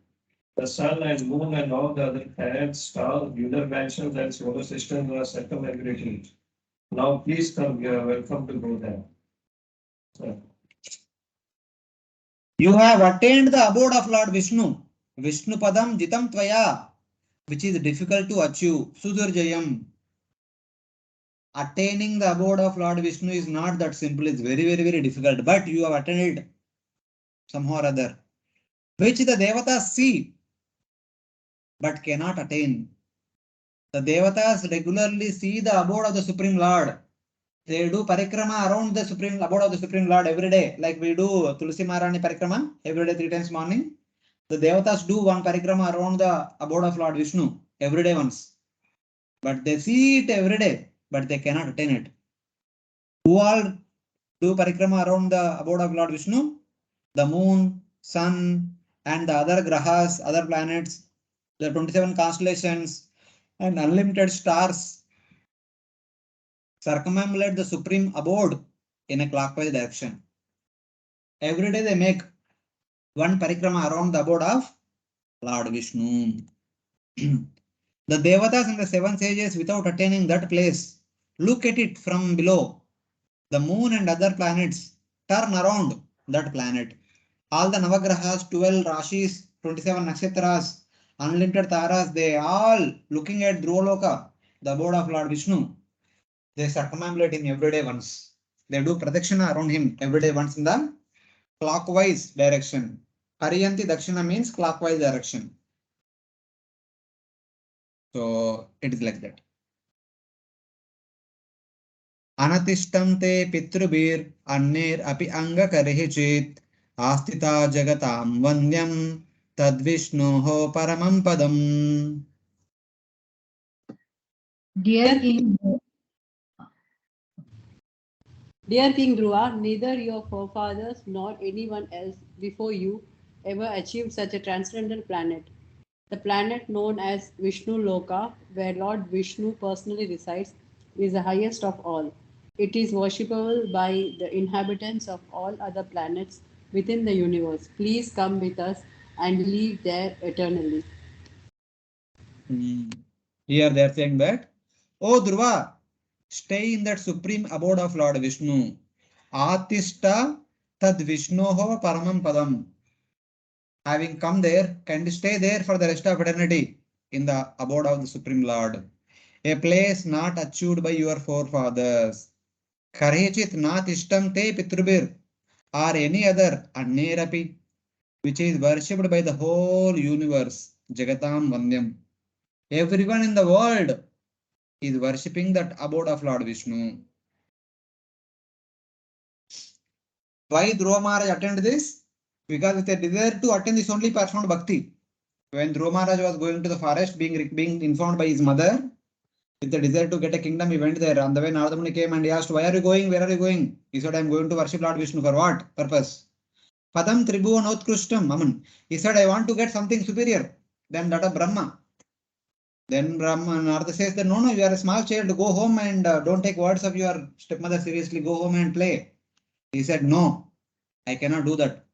the sun and moon and all the other planets, stars, lunar mansions and solar systems are circumambulating it. Now please come, you are welcome to go there. You have attained the abode of Lord Vishnu. Vishnu Padam Jitam Tvaya, which is difficult to achieve. Sudurjayam. Attaining the abode of Lord Vishnu is not that simple. It's very, very, very difficult. But you have attained it somehow or other, which the Devatas see, but cannot attain. The Devatas regularly see the abode of the Supreme Lord. They do parikrama around the Supreme abode of the Supreme Lord every day. Like we do Tulsi Maharani parikrama every day 3 times morning. The Devatas do one parikrama around the abode of Lord Vishnu every day once. But they see it every day, but they cannot attain it. Who all do parikrama around the abode of Lord Vishnu? The moon, sun, and the other grahas, other planets, the 27 constellations, and unlimited stars circumambulate the supreme abode in a clockwise direction. Every day they make one parikrama around the abode of Lord Vishnu. The Devatas and the 7 sages, without attaining that place, look at it from below. The moon and other planets turn around that planet. All the Navagrahas, 12 Rashis, 27 Nakshatras, unlimited Taras, they all looking at Dhruvaloka, the abode of Lord Vishnu. They circumambulate him every day once. They do pradakshina around him every day once in the clockwise direction. Pariyanti Dakshina means clockwise direction. So it is like that. Anatishtam te pitrubir anner api anga karehi chit astita jagatam vandyam tadvishnoho paramam padam. Dear King, Dear King Dhruva, neither your forefathers nor anyone else before you ever achieved such a transcendental planet. The planet known as Vishnu Loka, where Lord Vishnu personally resides, is the highest of all. It is worshipable by the inhabitants of all other planets within the universe. Please come with us and live there eternally. Here they are saying that, O Dhruva, stay in that supreme abode of Lord Vishnu. Atishta tad Vishnoho paramam padam. Having come there, can stay there for the rest of eternity in the abode of the Supreme Lord. A place not achieved by your forefathers. Karechit nat ishtam te pitrubir or any other annerapi, which is worshipped by the whole universe. Jagatam Vandyam. Everyone in the world is worshipping that abode of Lord Vishnu. Why Dhruva Maharaj attended this? Because with a desire to attend this only performed bhakti. When Dhruva Maharaj was going to the forest, being informed by his mother, with the desire to get a kingdom, he went there. On the way, Narada Muni came and he asked, why are you going? Where are you going? He said, I am going to worship Lord Vishnu. For what purpose? Padam Tribhuvanotkrishtam. Aman. He said, I want to get something superior than that of Brahma. Then Narada says that no, you are a small child. Go home and don't take words of your stepmother seriously. Go home and play. He said, no, I cannot do that.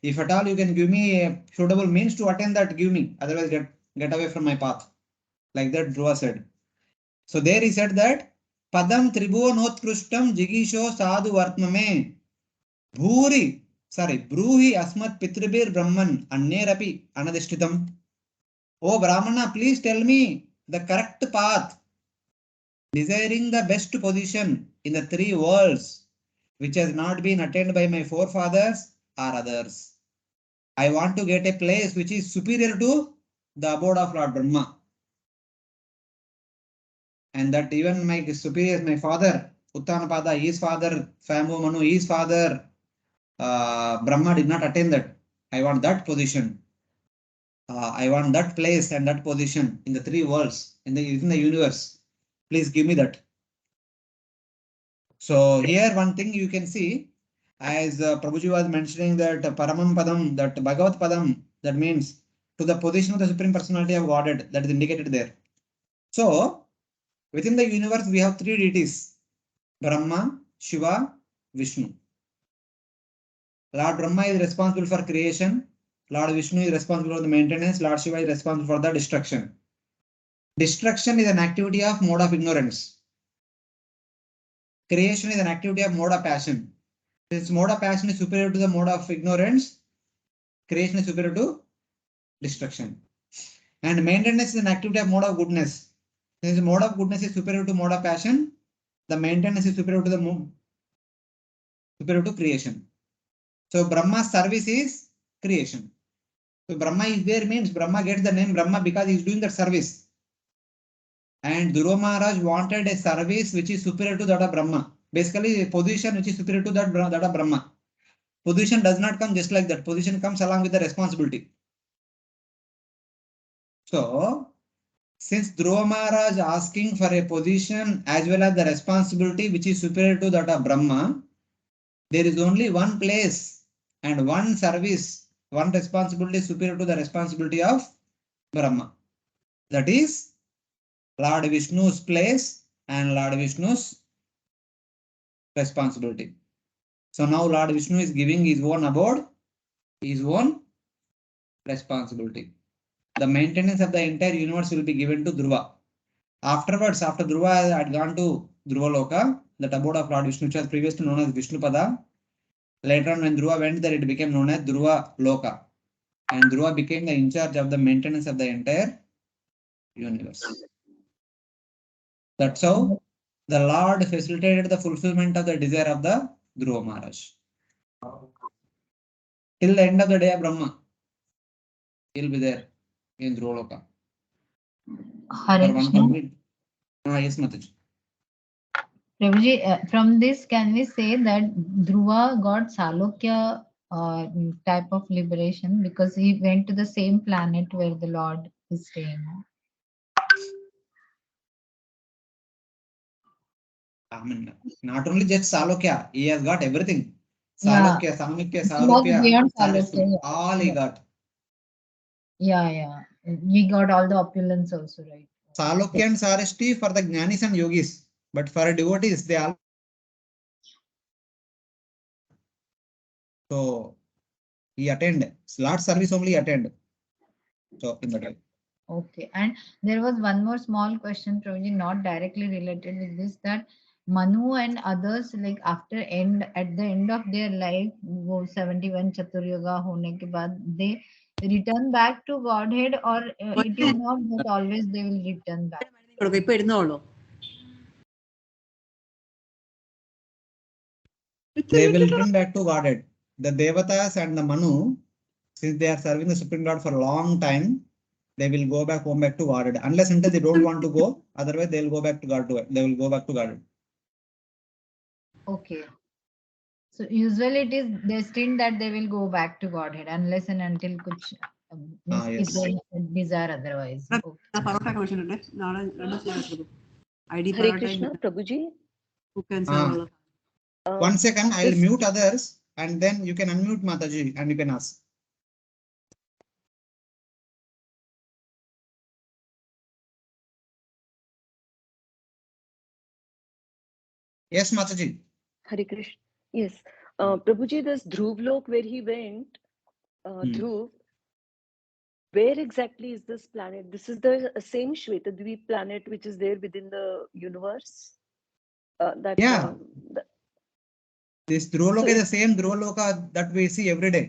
If at all you can give me a suitable means to attain that, give me. Otherwise, get away from my path. Like that, Dhruva said. So there he said that Padam Tribhuvanotkrishtam Jigisho Sadhu Vartmame Bhuri, Bruhi Asmat Pitribir Brahman Annerapi Anadishtitam. Oh Brahmana, please tell me the correct path, desiring the best position in the three worlds, which has not been attained by my forefathers or others. I want to get a place which is superior to the abode of Lord Brahma. And that even my superior, my father, Uttanapada, his father, Swayambhu Manu, his father, Brahma did not attain that. I want that position. I want that place and that position in the three worlds, within the universe. Please give me that. So here one thing you can see, as Prabhuji was mentioning that Paramam Padam, that Bhagavat Padam, that means to the position of the Supreme Personality of Godhead, that is indicated there. So within the universe, we have three deities, Brahma, Shiva, Vishnu. Lord Brahma is responsible for creation. Lord Vishnu is responsible for the maintenance. Lord Shiva is responsible for the destruction. Destruction is an activity of mode of ignorance. Creation is an activity of mode of passion. Since mode of passion is superior to the mode of ignorance, creation is superior to destruction. And maintenance is an activity of mode of goodness. Since mode of goodness is superior to mode of passion, the maintenance is superior to creation. So Brahma's service is creation. So Brahma is there means Brahma gets the name Brahma because he is doing that service. And Dhruva Maharaj wanted a service which is superior to that of Brahma. Basically, a position which is superior to that of Brahma. Position does not come just like that. Position comes along with the responsibility. So, since Dhruva Maharaj asking for a position as well as the responsibility which is superior to that of Brahma, there is only one place and one service, one responsibility superior to the responsibility of Brahma. That is Lord Vishnu's place and Lord Vishnu's responsibility. So now Lord Vishnu is giving his own abode, his own responsibility. The maintenance of the entire universe will be given to Dhruva. Afterwards, after Dhruva had gone to Dhruva Loka, that abode of Lord Vishnu, which was previously known as Vishnupada, later on when Dhruva went there, it became known as Dhruva Loka. And Dhruva became the in charge of the maintenance of the entire universe. That's how the Lord facilitated the fulfillment of the desire of the Dhruva Maharaj. Till the end of the day of Brahma, he'll be there in Dhruva Loka. Hare Krishna. Yes, Mataji. Prabhuji, from this, can we say that Dhruva got Salokya type of liberation because he went to the same planet where the Lord is staying? I mean, not only just Salokya, he has got everything. Yeah. Salokya, Samikya, It was Sarupya, beyond Sarishtu, Salokya. all he got. Yeah. He got all the opulence also, right? Salokya and Sarishti for the Jnanis and Yogis, but for devotees, they all. So he attained. Lord service only attained. So in that way. Okay. And there was one more small question, Prabhuji, not directly related with this, that Manu and others, like at the end of their life, वो 71 Chaturyuga होने के बाद, they return back to Godhead, or it is not that always they will return back? ഇപ്പൊ ഇരുന്നോളൂ. They will return back to Godhead. The Devatas and the Manu, since they are serving the Supreme Lord for a long time, they will go back home back to Godhead. Unless until they don't want to go, otherwise they will go back to Godhead. They will go back to Godhead. Okay. So usually it is destined that they will go back to Godhead unless and until kuch if Yes. they desire otherwise. Okay. Parotta ഒക്കെ വെച്ചിട്ടുണ്ട്. നാളെ 2 snacks എടുക്കും. ID Hare parotta Krishna, Prabhuji. cook and serve all. One second, I'll this- mute others and then you can unmute Mataji and you can ask. Yes, Mataji. Hare Krishna. Yes. Prabhuji, this Dhruv Lok where he went, Dhruv, where exactly is this planet? This is the same Shvetadvip planet which is there within the universe? Yeah. This Dhruvaloka is the same Dhruvaloka that we see every day.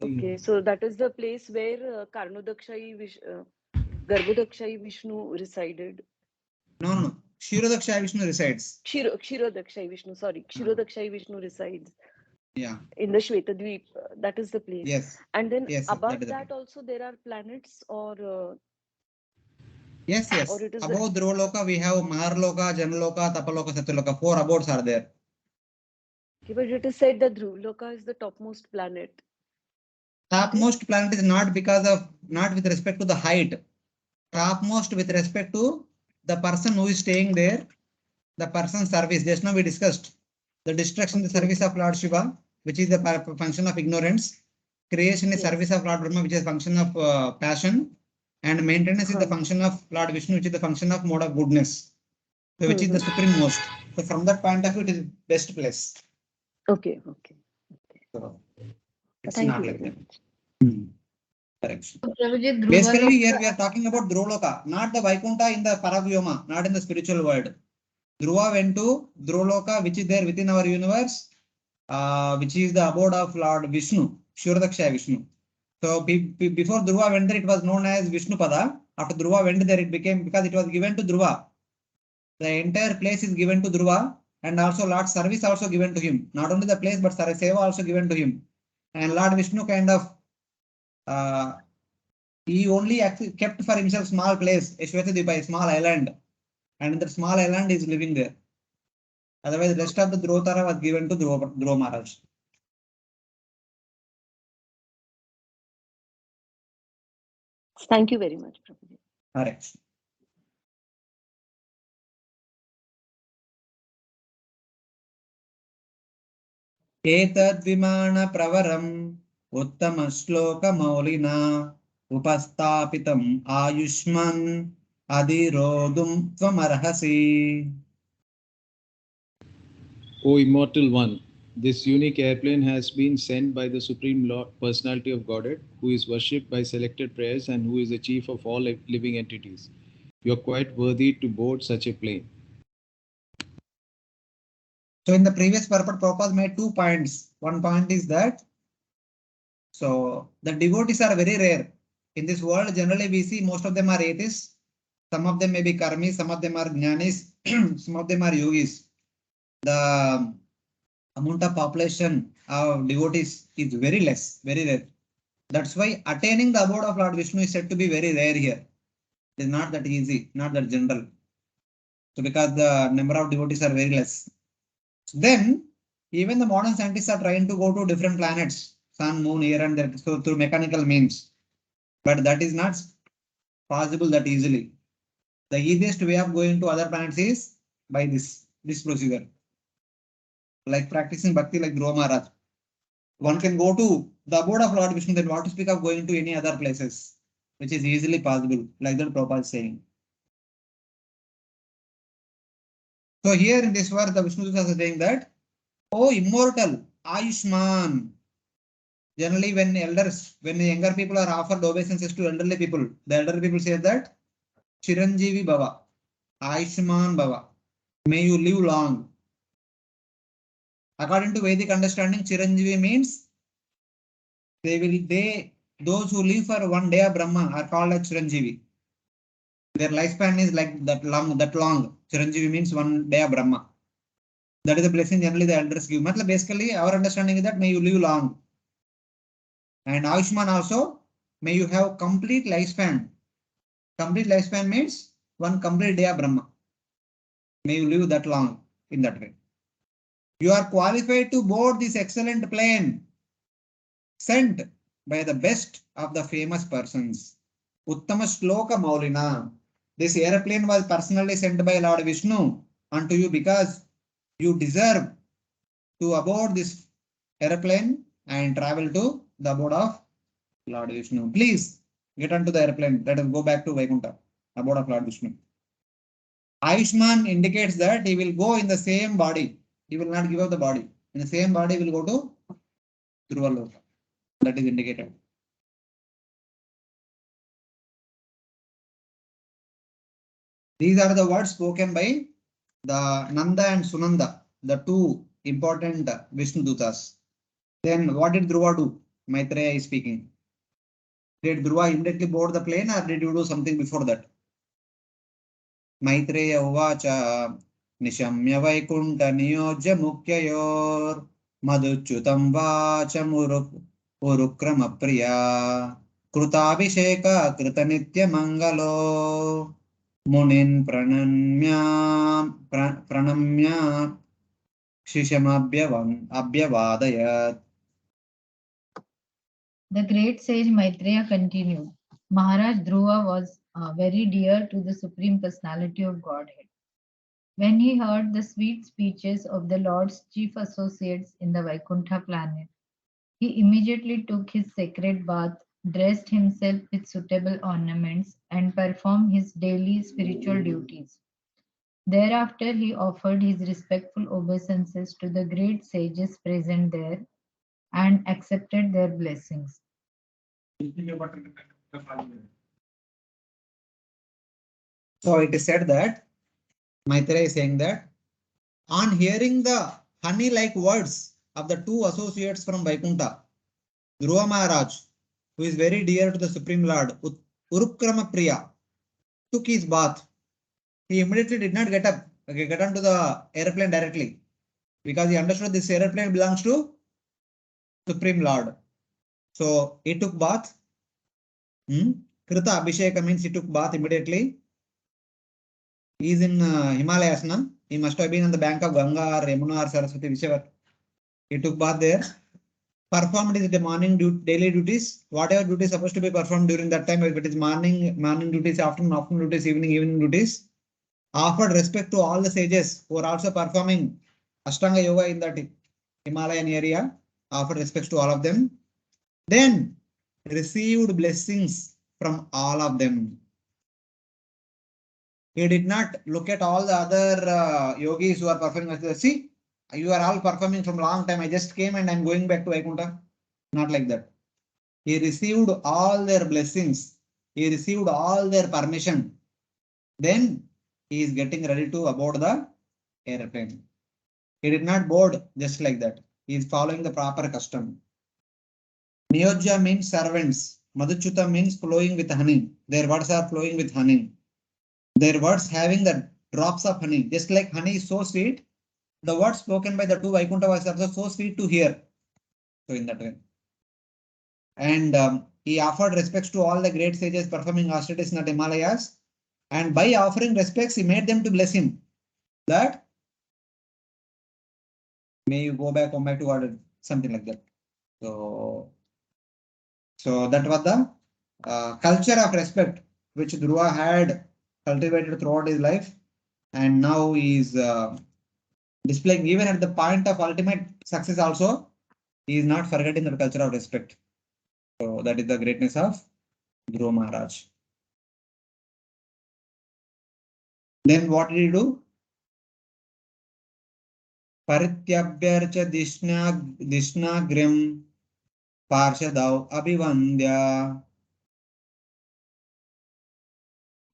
Okay, so that is the place where Karnodakshayi, Garbhodakshayi Vishnu resided. No. Kshirodakshayi Vishnu resides. Kshirodakshayi Vishnu, sorry. Kshirodakshayi Vishnu resides. Yeah. In the Shvetadvip, that is the place. Yes. And then Yes, above that is the that also there are planets or Yes. or it is Above Dhruvaloka we have Maharloka, Janaloka, Tapaloka, Satyaloka. 4 abodes are there. okay, but it is said that Dhruvaloka is the topmost planet. Topmost planet is not with respect to the height. Topmost with respect to the person who is staying there, the person's service. Just now we discussed the destruction, the service of Lord Shiva, which is the function of ignorance. Creation is service of Lord Brahma, which is function of passion. And maintenance is the function of Lord Vishnu, which is the function of mode of goodness. So which is the supreme most. So from that point of view, it is best place. Okay. So it's Thank not you like very that. much. Correct. So, Prabhuji, Basically, here we are talking about Dhruvaloka, not the Vaikuntha in the Paravyoma, not in the spiritual world. Dhruva went to Dhruvaloka, which is there within our universe, which is the abode of Lord Vishnu, Kshirodakshayi Vishnu. So before Dhruva went there, it was known as Vishnu Pada. After Dhruva went there, it became, because it was given to Dhruva. The entire place is given to Dhruva, and also Lord service also given to him. Not only the place, but Seva also given to him. And Lord Vishnu kind of he only kept for himself small place, Shvetadvipa, a small island, and in that small island he is living there. Otherwise, the rest of the Dhruvotara was given to Dhruva Maharaj. Thank you very much, Prabhuji. Correct. Etadvimana pravaram uttama shloka maulina upastapitam ayushman adirodum tvamarhasi. O Immortal One, this unique airplane has been sent by the Supreme Lord, Personality of Godhead, who is worshipped by selected prayers and who is the chief of all living entities. You are quite worthy to board such a plane. So in the previous purport, Prabhupada made 2 points. One point is that so the devotees are very rare. In this world, generally we see most of them are atheists. Some of them may be karmis, some of them are jnanis, some of them are yogis. The amount of population of devotees is very less, very rare. That's why attaining the abode of Lord Vishnu is said to be very rare here. It is not that easy, not that general. So because the number of devotees are very less. Then even the modern scientists are trying to go to different planets, sun, moon, here and there, so through mechanical means. But that is not possible that easily. The easiest way of going to other planets is by this procedure. Like practicing bhakti like Dhruva Maharaj. One can go to the abode of Lord Vishnu, then what to speak of going to any other places, which is easily possible, like that Prabhupada is saying. So here in this verse, the Vishnu Dutta is saying that, oh immortal, Ayushman. Generally, when the younger people are offered obeisances to elderly people, the elderly people say that, Chiranjeevi Bhava, Ayushman Bhava, may you live long. According to Vedic understanding, Chiranjeevi means those who live for one day of Brahma are called as Chiranjeevi. Their lifespan is like that long. Chiranjeevi means one day of Brahma. That is the blessing generally the elders give. Basically, our understanding is that may you live long. And Ayushman also, may you have complete lifespan. Complete lifespan means one complete day of Brahma. May you live that long in that way. You are qualified to board this excellent plane sent by the best of the famous persons. Uttama Shloka Maulina. This airplane was personally sent by Lord Vishnu unto you because you deserve to aboard this airplane and travel to the abode of Lord Vishnu. Please get onto the airplane. Let us go back to Vaikuntha, abode of Lord Vishnu. Ayushman indicates that he will go in the same body. He will not give up the body. In the same body, he will go to Dhruvaloka. That is indicated. These are the words spoken by the Nanda and Sunanda, the two important Vishnu Dutas. Then what did Dhruva do? Maitreya is speaking. Did Dhruva immediately board the plane or did you do something before that? Maitreya uvacha nishamya vaikunta niyojya mukyayor madhuchutam vacha urukrama priya krutabhisheka kritanitya mangalo munin pranamya Abhyavadayat. The great sage Maitreya continued. Maharaj Dhruva was very dear to the Supreme Personality of Godhead. When he heard the sweet speeches of the Lord's chief associates in the Vaikuntha planet, he immediately took his sacred bath, dressed himself with suitable ornaments, and performed his daily spiritual duties. Thereafter, he offered his respectful obeisances to the great sages present there and accepted their blessings. So it is said that Maitreya is saying that on hearing the honey-like words of the two associates from Vaikuntha, Dhruva Maharaj, who is very dear to the Supreme Lord, Urukrama Priya, took his bath. He immediately did not get onto the airplane directly because he understood this airplane belongs to Supreme Lord. So he took bath. Krita Abhisheka means he took bath immediately. He is in Himalayas now. He must have been on the bank of Ganga or Yamuna or Saraswati, whichever. He took bath there. Performed his morning daily duties. Whatever duties supposed to be performed during that time, if it is morning duties, afternoon duties, evening duties. Offered respect to all the sages who are also performing Ashtanga Yoga in that Himalayan area. Offered respect to all of them. Then received blessings from all of them. He did not look at all the other yogis who are performing. See, you are all performing from long time. I just came and I'm going back to Vaikuntha. Not like that. He received all their blessings. He received all their permission. Then he is getting ready to aboard the airplane. He did not board just like that. He is following the proper custom. Niyojya means servants. Madhuchuta means flowing with honey. Their words are flowing with honey. Their words having the drops of honey. Just like honey is so sweet, the words spoken by the two Vaikuntha was also so sweet to hear. So in that way. And he offered respects to all the great sages performing austerities in the Himalayas. And by offering respects, he made them to bless him. that may you go back to order, something like that. So that was the culture of respect which Dhruva had cultivated throughout his life, and now he is displaying even at the point of ultimate success also. He is not forgetting the culture of respect. So that is the greatness of Dhruva Maharaj. Then what did he do? Parityabhyarcha Dishnagrim Parshadav Abhivandya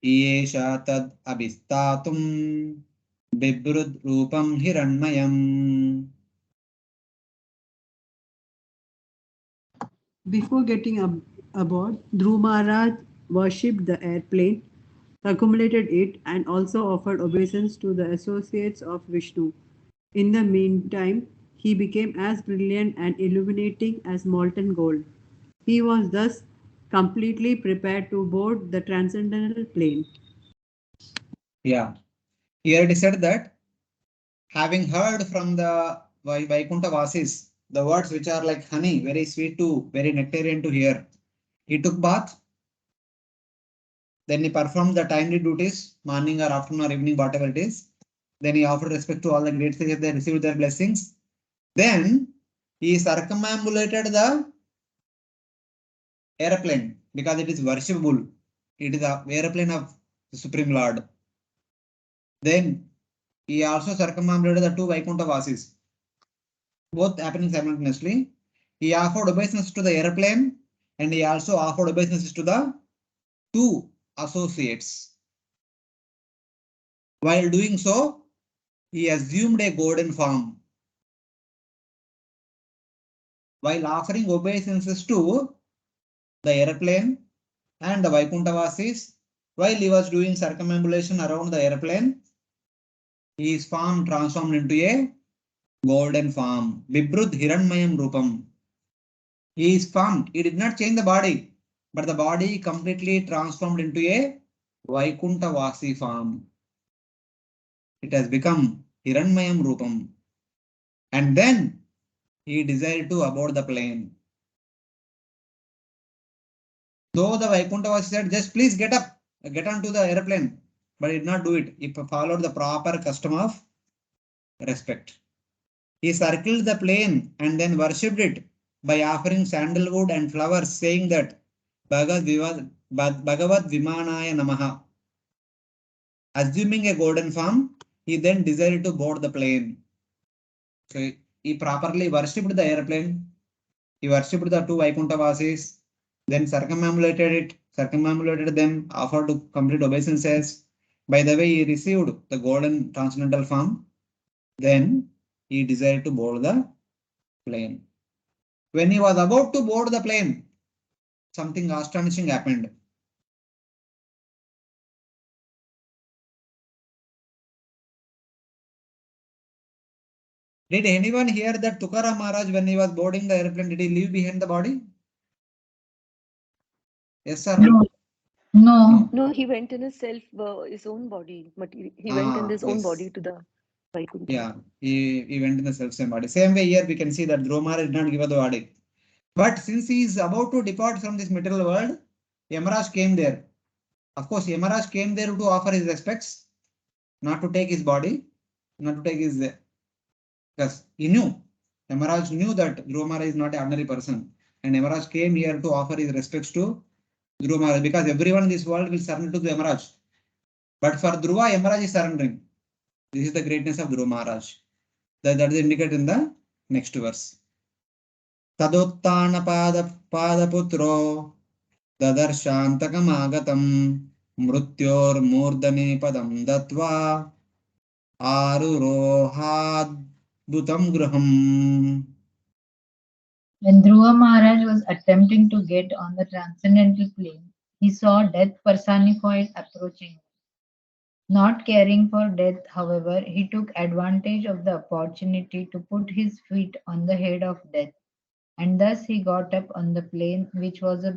Iyesha Tad Abhistatum Bibrud Rupam Hiranmayam. Before getting aboard, Dhruv Maharaj worshipped the airplane, accumulated it, and also offered obeisance to the associates of Vishnu. In the meantime, he became as brilliant and illuminating as molten gold. He was thus completely prepared to board the transcendental plane. Yeah, here it is said that having heard from the Vaikuntha Vasis the words which are like honey, very sweet to, very nectarian to hear, he took bath. Then he performed the timely duties, morning or afternoon or evening, whatever it is. Then he offered respect to all the great sages, they received their blessings. Then he circumambulated the airplane because it is worshipable. It is the airplane of the Supreme Lord. Then he also circumambulated the two Vaikuntha Vasis, both happening simultaneously. He offered obeisance to the airplane and he also offered obeisance to the two associates. While doing so, he assumed a golden form. While offering obeisances to the airplane and the Vaikuntha Vasis, while he was doing circumambulation around the airplane, his form transformed into a golden form. Bibrud Hiranmayam Rupam. His form, he did not change the body, but the body completely transformed into a Vaikuntha Vasi form. It has become Hiranmayam Rupam. And then he desired to aboard the plane. Though the Vaikuntha Vasi said, just please get up, get onto the airplane, but he did not do it. He followed the proper custom of respect. He circled the plane and then worshipped it by offering sandalwood and flowers, saying that Bhagavad Vimanaya Namaha. Assuming a golden form, he then decided to board the plane. So he properly worshipped the airplane. He worshipped the two Vaikuntha Vasis, then circumambulated them, offered to complete obeisances. By the way, he received the golden transcendental form. Then he decided to board the plane. When he was about to board the plane, something astonishing happened. Did anyone hear that Tukaram Maharaj, when he was boarding the airplane, did he leave behind the body? Yes, sir. No. No, he went in his own body. But he went in his own Yes. body to the Vaikuntha. Yeah, he went in the self-same body. Same way here we can see that Dhruva Maharaj did not give up the body. But since he is about to depart from this material world, Yamaraj came there. Of course, Yamaraj came there to offer his respects, not to take his body, not to take his... Because he knew, Yamaraj knew that Dhruva Maharaj is not an ordinary person. And Yamaraj came here to offer his respects to Dhruva Maharaj, because everyone in this world will surrender to Yamaraj. But for Dhruva, Yamaraj is surrendering. This is the greatness of Dhruva Maharaj. That is indicated in the next verse. Tadottana padaputro dadarshantagam mrutyor murdane padam datva arurohadbutam graham. When Dhruva Maharaj was attempting to get on the transcendental plane, he saw death personified approaching. Not caring for death, however, he took advantage of the opportunity to put his feet on the head of death, and thus he got up on the plane, which was as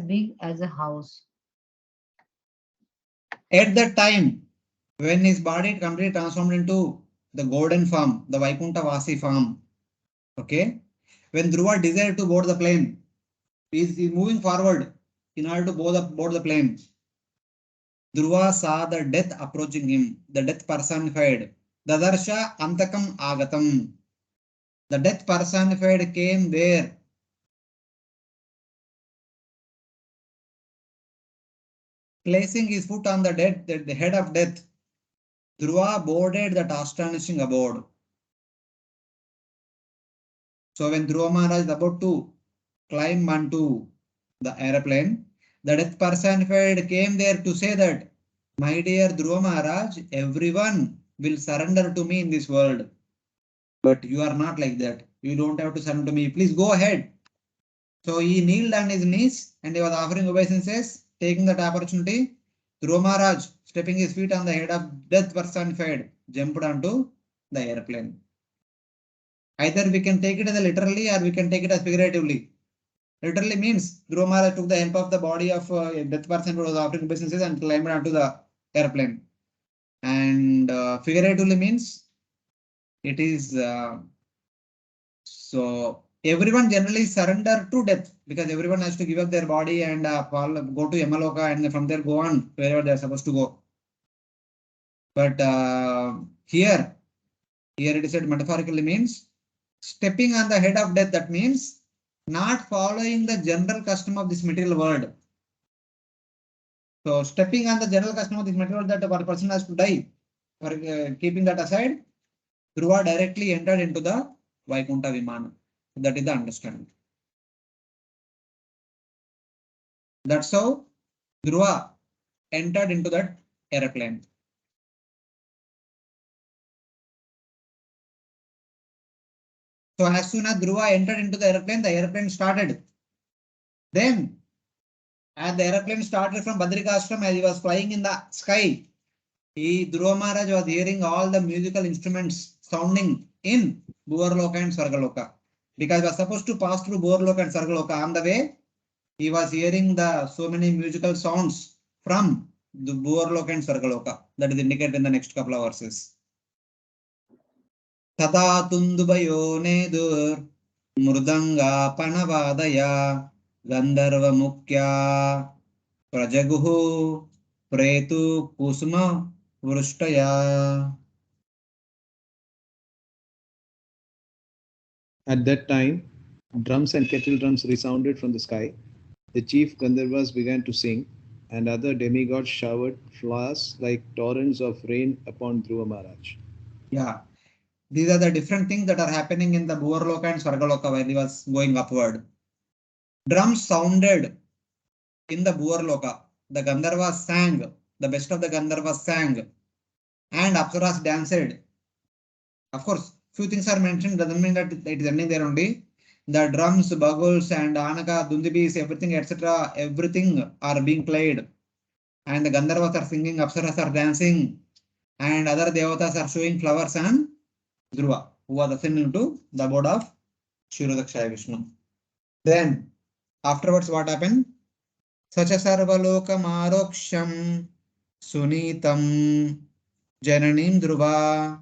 big as a house. At that time, When his body completely transformed into the golden form, the Vaikuntha Vasi form. Okay. When Dhruva desired to board the plane, he is moving forward in order to board the plane. Dhruva saw the death approaching him, the death personified. Dadarsha Antakam Agatam. The death personified came there. Placing his foot on the head of death, Dhruva boarded that astonishing abode. So when Dhruva Maharaj is about to climb onto the aeroplane, the death personified came there to say that, my dear Dhruva Maharaj, everyone will surrender to me in this world. But you are not like that. You don't have to surrender to me. Please go ahead. So he kneeled on his knees and he was offering obeisances, taking that opportunity. Dhruva Maharaj, stepping his feet on the head of death personified, jumped onto the airplane. Either we can take it as literally or we can take it as figuratively. Literally means Dhruva Maharaj took the help of the body of a death person who was offering obeisances and climbed onto the airplane. And figuratively means it is so everyone generally surrender to death because everyone has to give up their body and go to Yamaloka and from there go on wherever they are supposed to go. But here it is said metaphorically means stepping on the head of death. That means not following the general custom of this material world. So stepping on the general custom of this material world that one person has to die. For keeping that aside, Dhruva directly entered into the Vaikuntha Vimana. That is the understanding. That's how Dhruva entered into that airplane. So as soon as Dhruva entered into the airplane started. Then as the airplane started from Badrikashram, as he was flying in the sky, Dhruva Maharaj was hearing all the musical instruments sounding in Bhuvarloka and Sargaloka. Because he was supposed to pass through Bhuvarloka and Sargaloka. On the way, he was hearing so many musical sounds from the Bhuvarloka and Sargaloka. That is indicated in the next couple of verses. Tada tundubayo nedur murdanga panavadaya Gandharva Mukhya Prajaguhu Pretu Kusuma Vrushtaya. At that time, drums and kettle drums resounded from the sky. The chief Gandharvas began to sing, and other demigods showered flowers like torrents of rain upon Dhruva Maharaj. Yeah, these are the different things that are happening in the Bhuvarloka and Sargaloka while he was going upward. Drums sounded in the Bhuvarloka. The Gandharvas sang, the best of the Gandharvas sang, and Apsaras danced. Of course, few things are mentioned, doesn't mean that it is ending there only. The drums, bagul's, and Anaka, Dundibis, everything, etc., everything are being played. And the Gandharvas are singing, Apsaras are dancing, and other devatas are showing flowers and Dhruva, who was ascending to the abode of Kshirodakshaya Vishnu. Then, afterwards, what happened? Sacha Sarvaloka Maroksham Sunitam Jananim Dhruva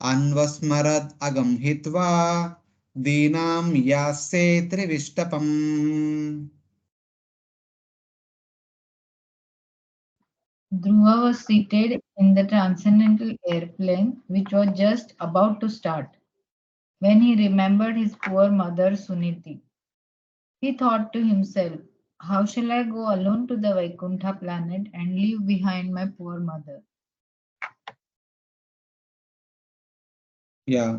Anvasmarad Agam Hitva Dinam Yase Trivistapam. Dhruva was seated in the transcendental airplane, which was just about to start, when he remembered his poor mother Suniti. He thought to himself, how shall I go alone to the Vaikuntha planet and leave behind my poor mother? Yeah.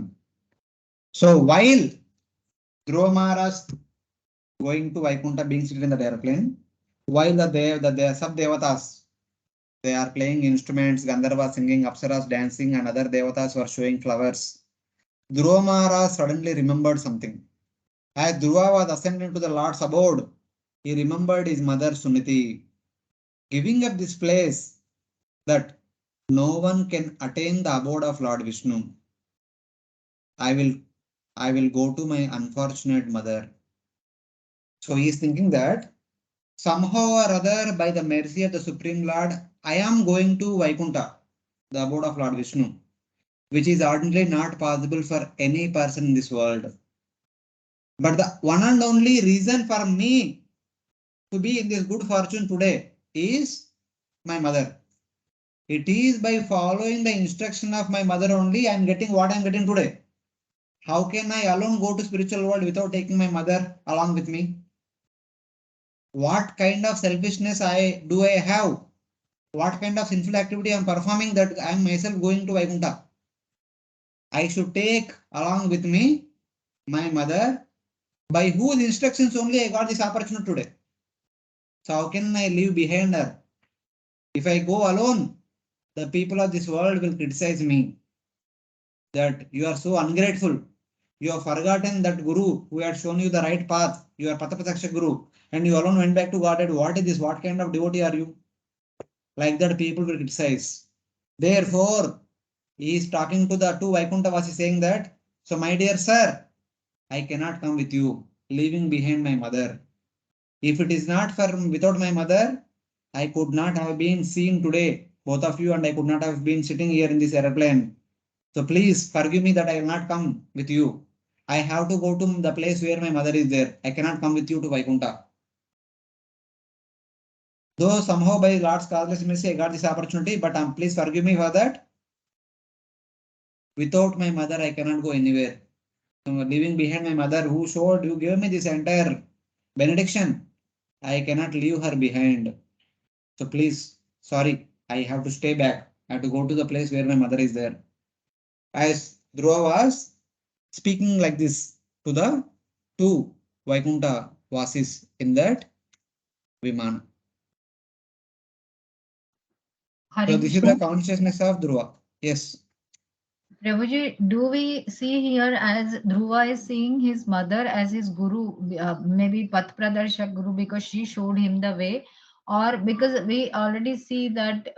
So while Dhruva Maharaj going to Vaikuntha, being seated in the airplane, while the sub-devatas, they are playing instruments, Gandharva singing, Apsaras dancing, and other devatas were showing flowers. Dhruva Maharaj suddenly remembered something. As Dhruva was ascending to the Lord's abode, he remembered his mother Suniti, giving up this place that no one can attain the abode of Lord Vishnu. I will go to my unfortunate mother. So he is thinking that somehow or other, by the mercy of the Supreme Lord, I am going to Vaikuntha. the abode of Lord Vishnu, which is ordinarily not possible for any person in this world. But the one and only reason for me to be in this good fortune today is my mother. It is by following the instruction of my mother only I am getting what I am getting today. How can I alone go to spiritual world without taking my mother along with me? What kind of selfishness do I have? What kind of sinful activity I am performing that I am myself going to Vaikuntha? I should take along with me my mother, by whose instructions only I got this opportunity today. So how can I leave behind her? If I go alone, the people of this world will criticize me that you are so ungrateful. You have forgotten that Guru who had shown you the right path. You are Patapataksha Guru, and you alone went back to Godhead. What is this? What kind of devotee are you? Like that, people will criticize. Therefore, he is talking to the two Vaikunthavasi saying that, so my dear sir, I cannot come with you, leaving behind my mother. If it is not for without my mother, I could not have been seen today, both of you, and I could not have been sitting here in this airplane. So please forgive me that I will not come with you. I have to go to the place where my mother is there. I cannot come with you to Vaikuntha. Though somehow by Lord's causeless mercy I got this opportunity, but please forgive me for that. Without my mother, I cannot go anywhere. So leaving behind my mother who showed you gave me this entire benediction, I cannot leave her behind. So please, sorry, I have to stay back. I have to go to the place where my mother is there. As Dhruva was speaking like this to the two Vaikuntha Vasis in that Vimana. So this is the consciousness of Dhruva. Yes. Prabhuji, do we see here as Dhruva is seeing his mother as his guru, maybe Path Pradarshak Guru, because she showed him the way, or because we already see that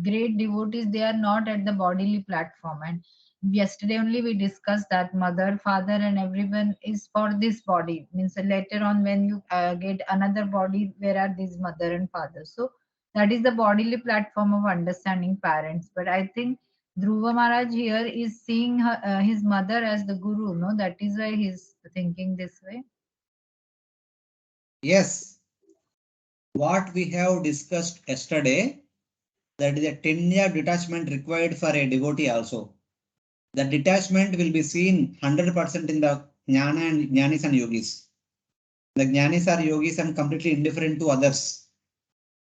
great devotees, they are not at the bodily platform. And yesterday only we discussed that mother, father, and everyone is for this body. Means later on when you get another body, where are these mother and father? So that is the bodily platform of understanding parents. But I think Dhruva Maharaj here is seeing his mother as the guru, no? That is why he's thinking this way. Yes. What we have discussed yesterday, that is a 10-year detachment required for a devotee also. The detachment will be seen 100% in the Jnana and Jnanis and Yogis. The Jnanis are yogis and completely indifferent to others,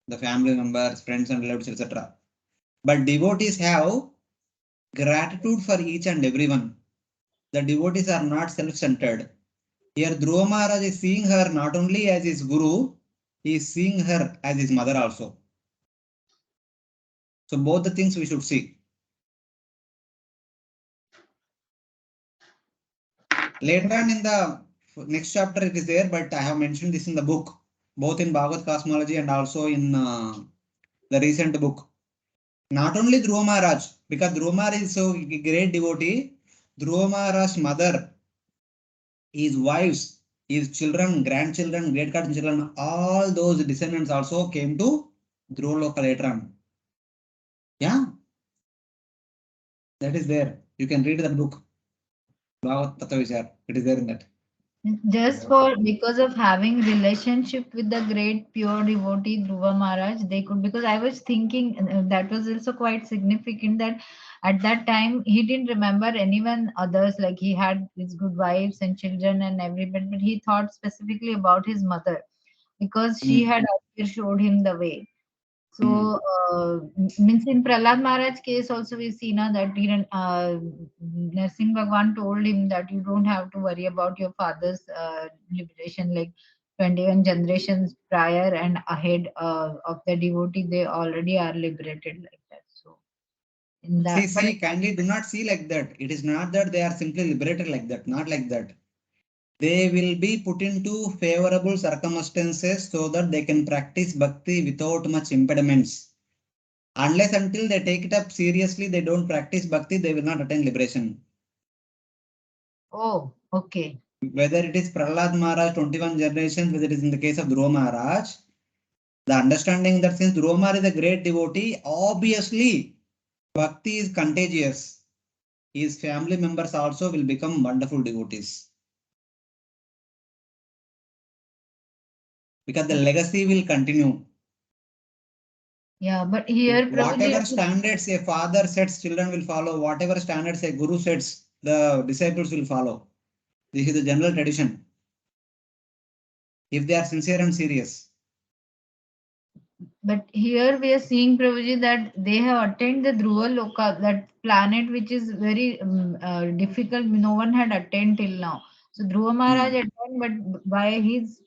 the family members, friends and relatives, etc. But devotees have gratitude for each and everyone. The devotees are not self-centered. Here Dhruva Maharaj is seeing her not only as his guru, he is seeing her as his mother also. So both the things we should see. Later on in the next chapter it is there, but I have mentioned this in the book, both in Bhagavad Cosmology and also in the recent book. Not only Dhruva Maharaj, because Dhruva Maharaj is so great devotee, Dhruva Maharaj's mother, his wives, his children, grandchildren, great-grandchildren, all those descendants also came to Dhruva Loka later on. Yeah, that is there. You can read that book. Bhagavad Tattva Vichar. It is there in that. Just for because of having relationship with the great pure devotee Dhruva Maharaj, they could, because I was thinking that was also quite significant that at that time he didn't remember anyone others, like he had his good wives and children and everybody, but he thought specifically about his mother because she had showed him the way. So, means in Prahlad Maharaj case also we see now that Narsingh Bhagwan told him that you don't have to worry about your father's liberation, like 21 generations prior and ahead of the devotee, they already are liberated like that. So, in that, See, kindly do not see like that. It is not that they are simply liberated like that, not like that. They will be put into favorable circumstances so that they can practice bhakti without much impediments. Unless until they take it up seriously, they don't practice bhakti, they will not attain liberation. Oh, okay. Whether it is Prahlad Maharaj, 21 generations, whether it is in the case of Dhruva Maharaj, the understanding that since Dhruva Maharaj is a great devotee, obviously Bhakti is contagious. His family members also will become wonderful devotees. Because the legacy will continue. Yeah, but here Whatever Prabhuji, standards a father sets, children will follow. Whatever standards a guru sets, the disciples will follow. This is the general tradition. If they are sincere and serious. but here we are seeing Prabhuji that they have attained the Dhruva Loka, that planet which is very difficult. No one had attained till now. So Dhruva Maharaj attained, but by his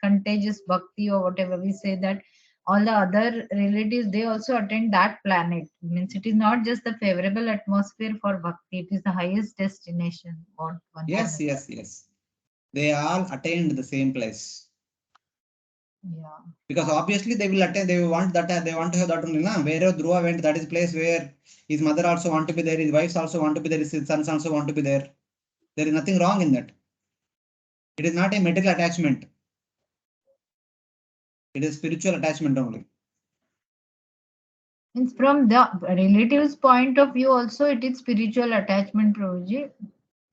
contagious bhakti or whatever we say, that all the other relatives, they also attend that planet. Means it is not just the favorable atmosphere for bhakti, it is the highest destination. What one Yes, can yes, yes. They all attained the same place. Yeah. Because obviously they will attain, they want that, they want to have that only. Wherever Dhruva went, that is place where his mother also want to be there, his wives also want to be there, his sons also want to be there. There is nothing wrong in that. It is not a material attachment. It is spiritual attachment only. Means from the relatives' point of view, also it is spiritual attachment, Prabhuji.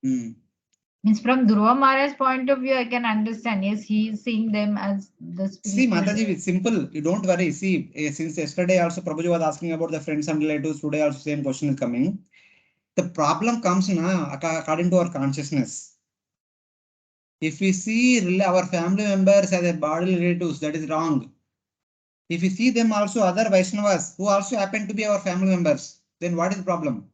Means from Dhruva Maharaj's point of view, I can understand. Yes, he is seeing them as the spiritual. See, Mataji, it's simple. You don't worry. See, since yesterday also Prabhuji was asking about the friends and relatives, today also same question is coming. The problem comes according to our consciousness. If we see our family members as a body relatives, that is wrong. If we see them also other Vaishnavas who also happen to be our family members, then what is the problem?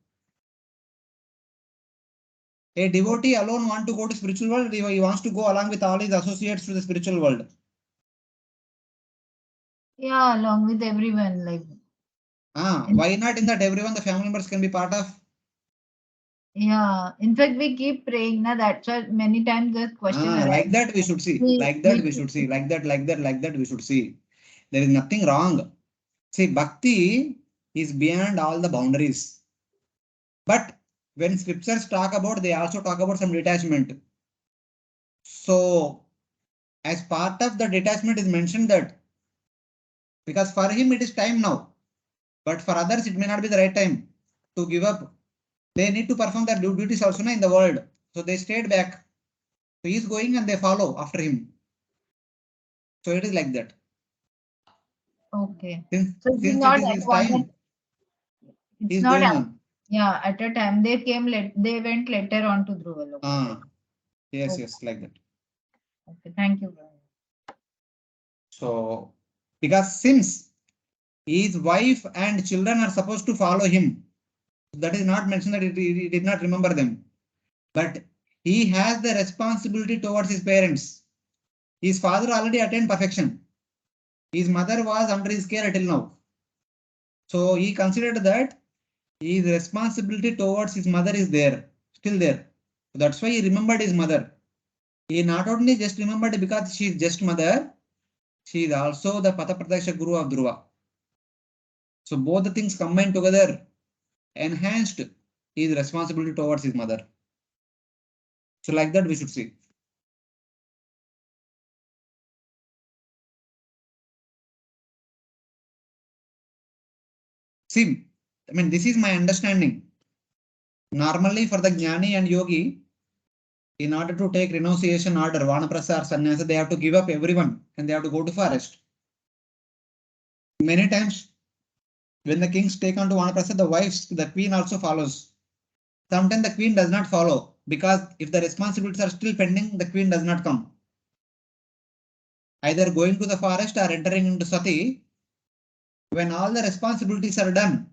A devotee alone wants to go to spiritual world, he wants to go along with all his associates to the spiritual world. Yeah, along with everyone. Like. Why not in that everyone, the family members can be part of? Yeah, in fact, we keep praying. That's why many times the question arises. Like that we should see. Like that we should see. Like that we should see. There is nothing wrong. See, bhakti is beyond all the boundaries. But when scriptures talk about, they also talk about some detachment. So, as part of the detachment is mentioned that because for him it is time now, but for others it may not be the right time to give up. They need to perform their duties also in the world. So they stayed back. So he is going and they follow after him. So it is like that. Okay. Since it is his time, it's he's not going on. Yeah, at a time they went later on to Dhruva Loka. Yes, yes, like that. Okay, thank you. So, because since his wife and children are supposed to follow him, that is not mentioned that he did not remember them. But he has the responsibility towards his parents. His father already attained perfection. His mother was under his care until now. So he considered that his responsibility towards his mother is there, still there. So that's why he remembered his mother. He not only just remembered because she is just mother, she is also the Pata Pradaksha Guru of Dhruva. So both the things combined together enhanced his responsibility towards his mother. So like that we should see. See, I mean, this is my understanding. Normally for the Jnani and Yogi, in order to take renunciation order, Vanaprastha or Sannyasa, they have to give up everyone and they have to go to forest. Many times when the kings take on to Vanaprastha, the wives, the queen also follows. Sometimes the queen does not follow because if the responsibilities are still pending, the queen does not come. Either going to the forest or entering into sati, when all the responsibilities are done,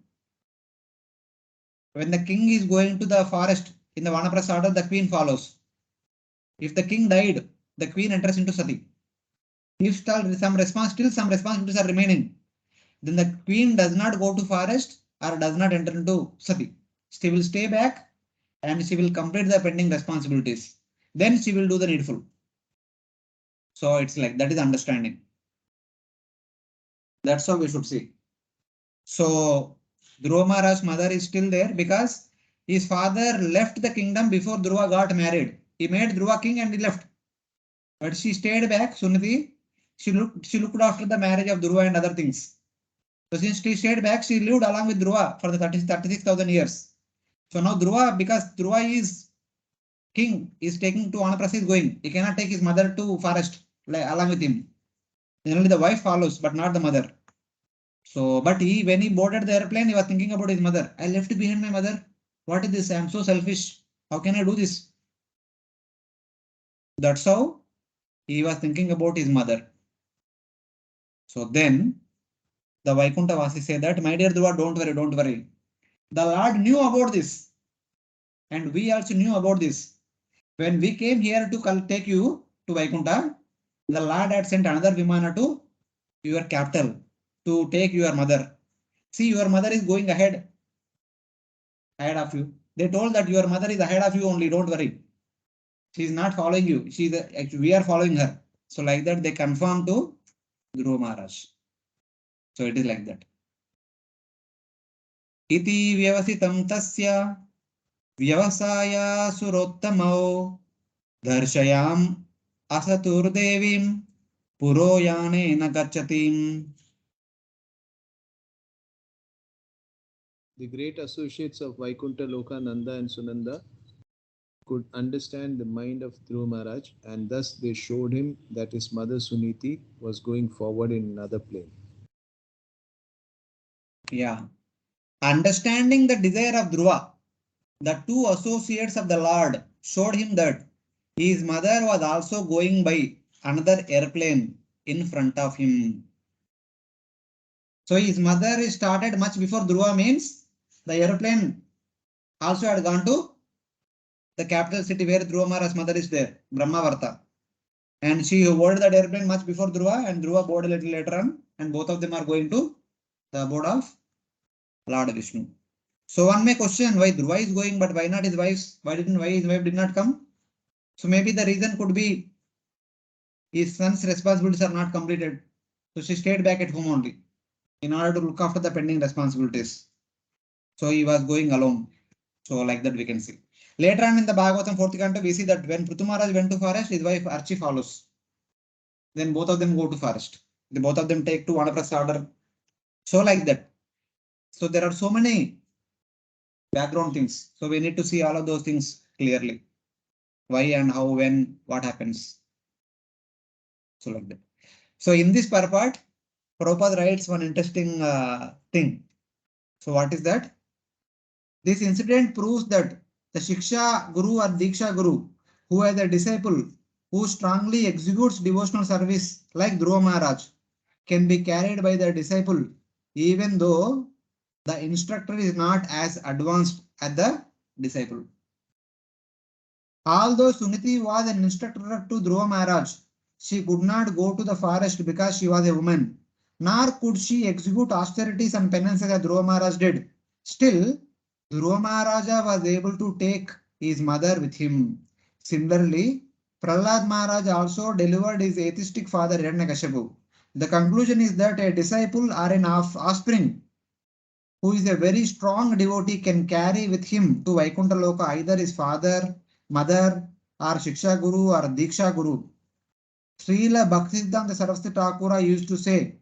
when the king is going to the forest in the Vanaprastha order, the queen follows. If the king died, the queen enters into sati. If still some responsibilities are remaining, then the queen does not go to forest or does not enter into sati. She will stay back and she will complete the pending responsibilities. Then she will do the needful. So it's like that is understanding. That's how we should see. So Dhruva Maharaj's mother is still there because his father left the kingdom before Dhruva got married. He made Dhruva king and he left. But she stayed back, Suniti. She looked after the marriage of Dhruva and other things. So since she stayed back, she lived along with Dhruva for the 36,000 years. So now Dhruva, because Dhruva is king, is taking to Vanaprastha is going. He cannot take his mother to forest along with him. Generally the wife follows, but not the mother. So, but when he boarded the airplane, he was thinking about his mother. I left behind my mother. What is this? I am so selfish. How can I do this? That's how he was thinking about his mother. So then the Vaikuntha Vasi said that, my dear Dhruva, don't worry, don't worry. The Lord knew about this. And we also knew about this. When we came here to take you to Vaikuntha, the Lord had sent another Vimana to your capital to take your mother. See, your mother is going ahead of you. They told that your mother is ahead of you only, don't worry. She is not following you. Actually, we are following her. So like that, they confirm to Dhruva Maharaj. So it is like that. Iti vyavasitam tasya vyavasaya surottamau dharshayam asatur devim puroyane nagachatim. The great associates of Vaikuntha Loka, Nanda and Sunanda, could understand the mind of Dhruva Maharaj, and thus they showed him that his mother Suniti was going forward in another plane. Yeah. Understanding the desire of Dhruva, the two associates of the Lord showed him that his mother was also going by another airplane in front of him. So his mother started much before Dhruva, means the airplane also had gone to the capital city where Dhruva Maharaj's mother is there, Brahmavarta. And she boarded that airplane much before Dhruva, and Dhruva boarded a little later on, and both of them are going to the abode of Lord Vishnu. So one may question why Dhruva is going, but why not his wife? Why his wife did not come? So maybe the reason could be his son's responsibilities are not completed. So she stayed back at home only in order to look after the pending responsibilities. So he was going alone. So like that we can see. Later on in the Bhagavatam 4th canto, we see that when Prithu Maharaj went to forest, his wife Archi follows. Then both of them go to forest. Both of them take to Vanaprastha order. So like that. So there are so many background things. So we need to see all of those things clearly. Why and how, when, what happens. So like that. So in this part, Prabhupada writes one interesting thing. So what is that? This incident proves that the Shiksha Guru or Diksha Guru, who has a disciple who strongly executes devotional service like Dhruva Maharaj, can be carried by the disciple even though the instructor is not as advanced as the disciple. Although Suniti was an instructor to Dhruva Maharaj, she could not go to the forest because she was a woman, nor could she execute austerities and penances as Dhruva Maharaj did. Still, Dhruva Maharaja was able to take his mother with him. Similarly, Prahlad Maharaj also delivered his atheistic father Hiranyakashipu. The conclusion is that a disciple or an offspring who is a very strong devotee can carry with him to Vaikuntha Loka either his father, mother, or Shiksha Guru or Diksha Guru. Srila Bhaktisiddhanta Saraswati Thakura used to say,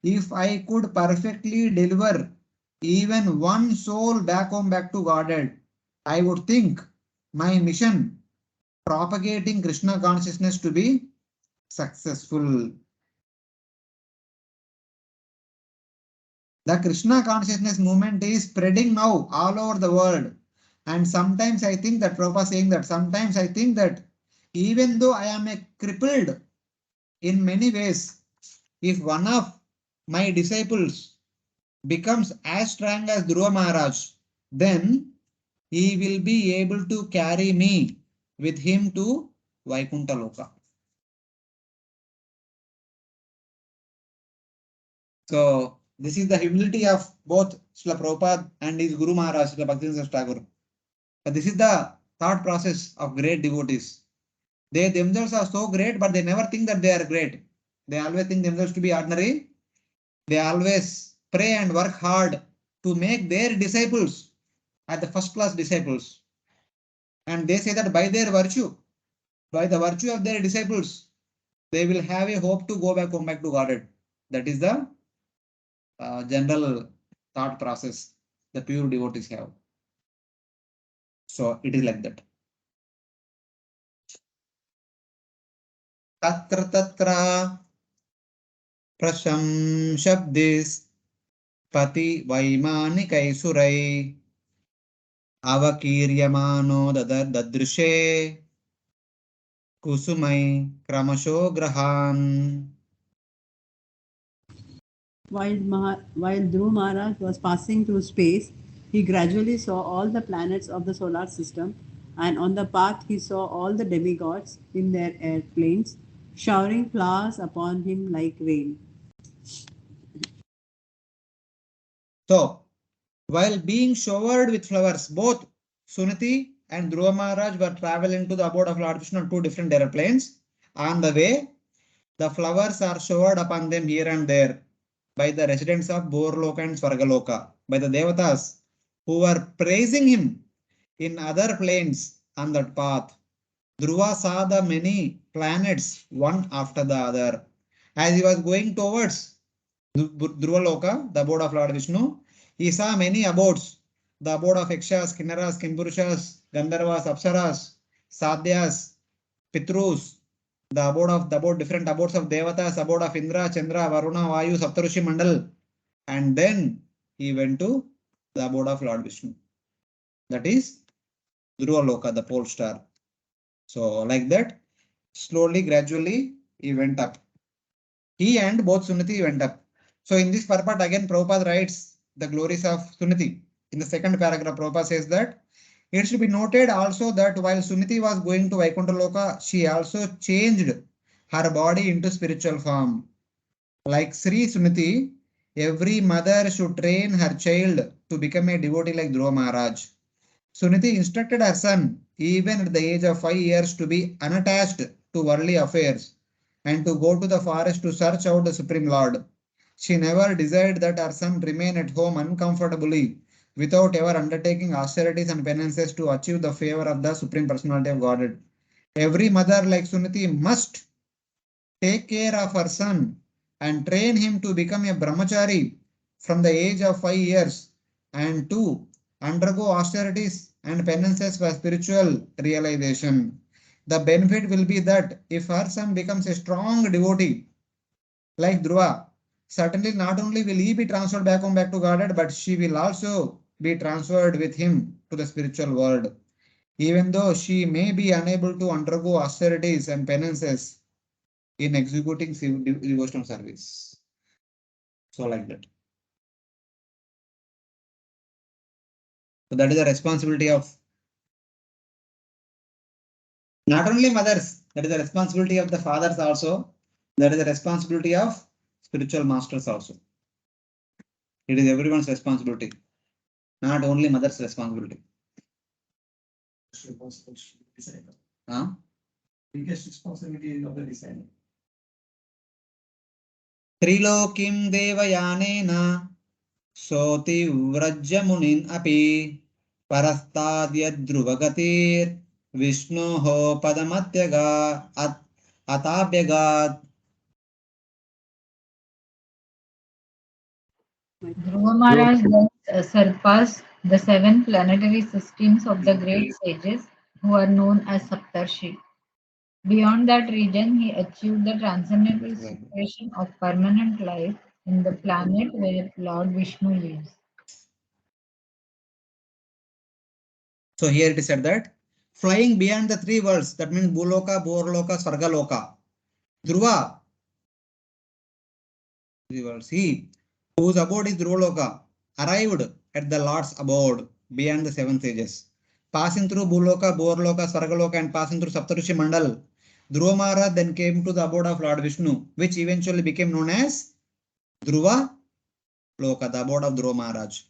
if I could perfectly deliver even one soul back home, back to Godhead, I would think my mission propagating Krishna consciousness to be successful. The Krishna consciousness movement is spreading now all over the world. And sometimes I think that Prabhupada saying that sometimes I think that even though I am a crippled in many ways, if one of my disciples becomes as strong as Dhruva Maharaj, then he will be able to carry me with him to Vaikuntha Loka. So this is the humility of both Srila Prabhupada and his Guru Maharaj, Srila Bhaktivinoda Thakur. But this is the thought process of great devotees. They themselves are so great, but they never think that they are great. They always think themselves to be ordinary. They always pray and work hard to make their disciples as the first class disciples. And they say that by their virtue, by the virtue of their disciples, they will have a hope to go back home, back to Godhead. That is the general thought process the pure devotees have. So it is like that. Tatra tatra prashamshabdis pati vaimanikai surai avakiryamano dadrishe kusumai kramasho grahan. While Dhruv Maharaj was passing through space, he gradually saw all the planets of the solar system, and on the path he saw all the demigods in their airplanes, showering flowers upon him like rain. So, while being showered with flowers, both Suniti and Dhruva Maharaj were traveling to the abode of Lord Vishnu on two different aeroplanes. On the way, the flowers are showered upon them here and there by the residents of Borloka and Svargaloka, by the Devatas who were praising him in other planes on that path. Dhruva saw the many planets one after the other. As he was going towards Dhruva Loka, the abode of Lord Vishnu, he saw many abodes, the abode of Yakshas, Kinnaras, Kimpurushas, Gandharvas, Apsaras, Sadhyas, Pitrus, the different abodes of Devatas, abode of Indra, Chandra, Varuna, Vayu, Saptarushi Mandal, and then he went to the abode of Lord Vishnu. That is Dhruva Loka, the pole star. So like that, slowly, gradually, he went up. He and both Suniti went up. So in this purport, again, Prabhupada writes the glories of Suniti. In the second paragraph, Prabhupada says that it should be noted also that while Suniti was going to Vaikuntha Loka, she also changed her body into spiritual form. Like Sri Suniti, every mother should train her child to become a devotee like Dhruva Maharaj. Suniti instructed her son, even at the age of 5 years, to be unattached to worldly affairs and to go to the forest to search out the Supreme Lord. She never desired that her son remain at home uncomfortably without ever undertaking austerities and penances to achieve the favor of the Supreme Personality of Godhead. Every mother like Suniti must take care of her son and train him to become a brahmachari from the age of 5 years and to undergo austerities and penances for spiritual realization. The benefit will be that if her son becomes a strong devotee like Dhruva, certainly not only will he be transferred back to Godhead, but she will also be transferred with him to the spiritual world, even though she may be unable to undergo austerities and penances in executing devotional service. So like that. So that is the responsibility of not only mothers, that is the responsibility of the fathers also. That is the responsibility of spiritual masters also. It is everyone's responsibility, not only mother's responsibility. Huh? Biggest responsibility of the designer. Trilokim devayanena soti vrajyamunin api parastadya druvagatir Vishnoho padamatyaga atabhyagad. Dhruva Maharaj then surpassed the 7 planetary systems of the great sages who are known as Saptarshi. Beyond that region, he achieved the transcendental situation of permanent life in the planet where Lord Vishnu lives. So here it is said that flying beyond the 3 worlds, that means Bhuloka, Borloka, Svargaloka, Dhruva, 3 worlds, he whose abode is Dhruvaloka, arrived at the Lord's abode beyond the 7 sages. Passing through Bhuloka, Borloka, Svargaloka and passing through Saptarushi Mandal, Dhruva Maharaj then came to the abode of Lord Vishnu, which eventually became known as Dhruva Loka, the abode of Dhruva Maharaj.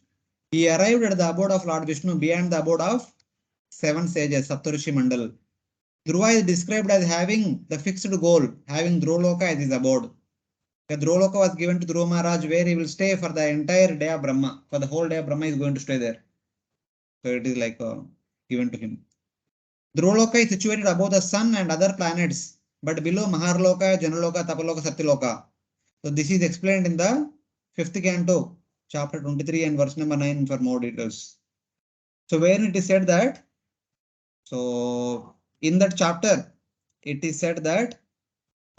He arrived at the abode of Lord Vishnu beyond the abode of 7 sages, Saptarushi Mandal. Dhruva is described as having the fixed goal, having Dhruvaloka as his abode. The Dhruvaloka was given to Dhruva Maharaj where he will stay for the entire day of Brahma. For the whole day of Brahma, he is going to stay there. So it is like given to him. Dhruvaloka is situated above the sun and other planets, but below Maharloka, Janaloka, Tapaloka, Satyaloka. So this is explained in the 5th canto, chapter 23 and verse number 9 for more details. So where it is said that, so in that chapter, it is said that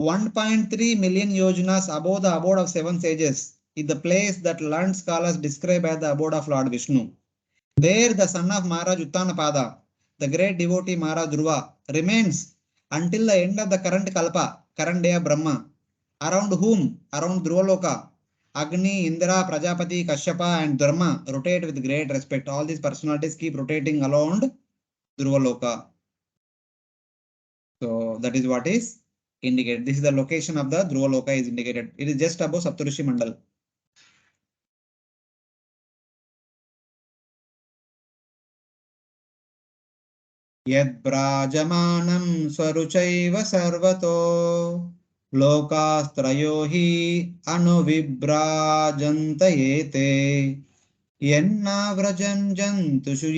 1.3 million yojanas above the abode of 7 sages is the place that learned scholars describe as the abode of Lord Vishnu. There the son of Maharaj Uttanapada, the great devotee Maharaj Dhruva, remains until the end of the current Kalpa, current day of Brahma, around whom, around Dhruvaloka, Agni, Indra, Prajapati, Kashyapa and Dharma rotate with great respect. All these personalities keep rotating around Dhruvaloka. So that is what is indicated. This is the location of the Dhruvaloka is indicated. It is just above Saptarishi Mandal. यद्ब्राजमानं स्वरुचैव सर्वतो लोकास्त्रयो हि अनुविभ्राजन्त एते यन्नाव्रजन् जन्तुषु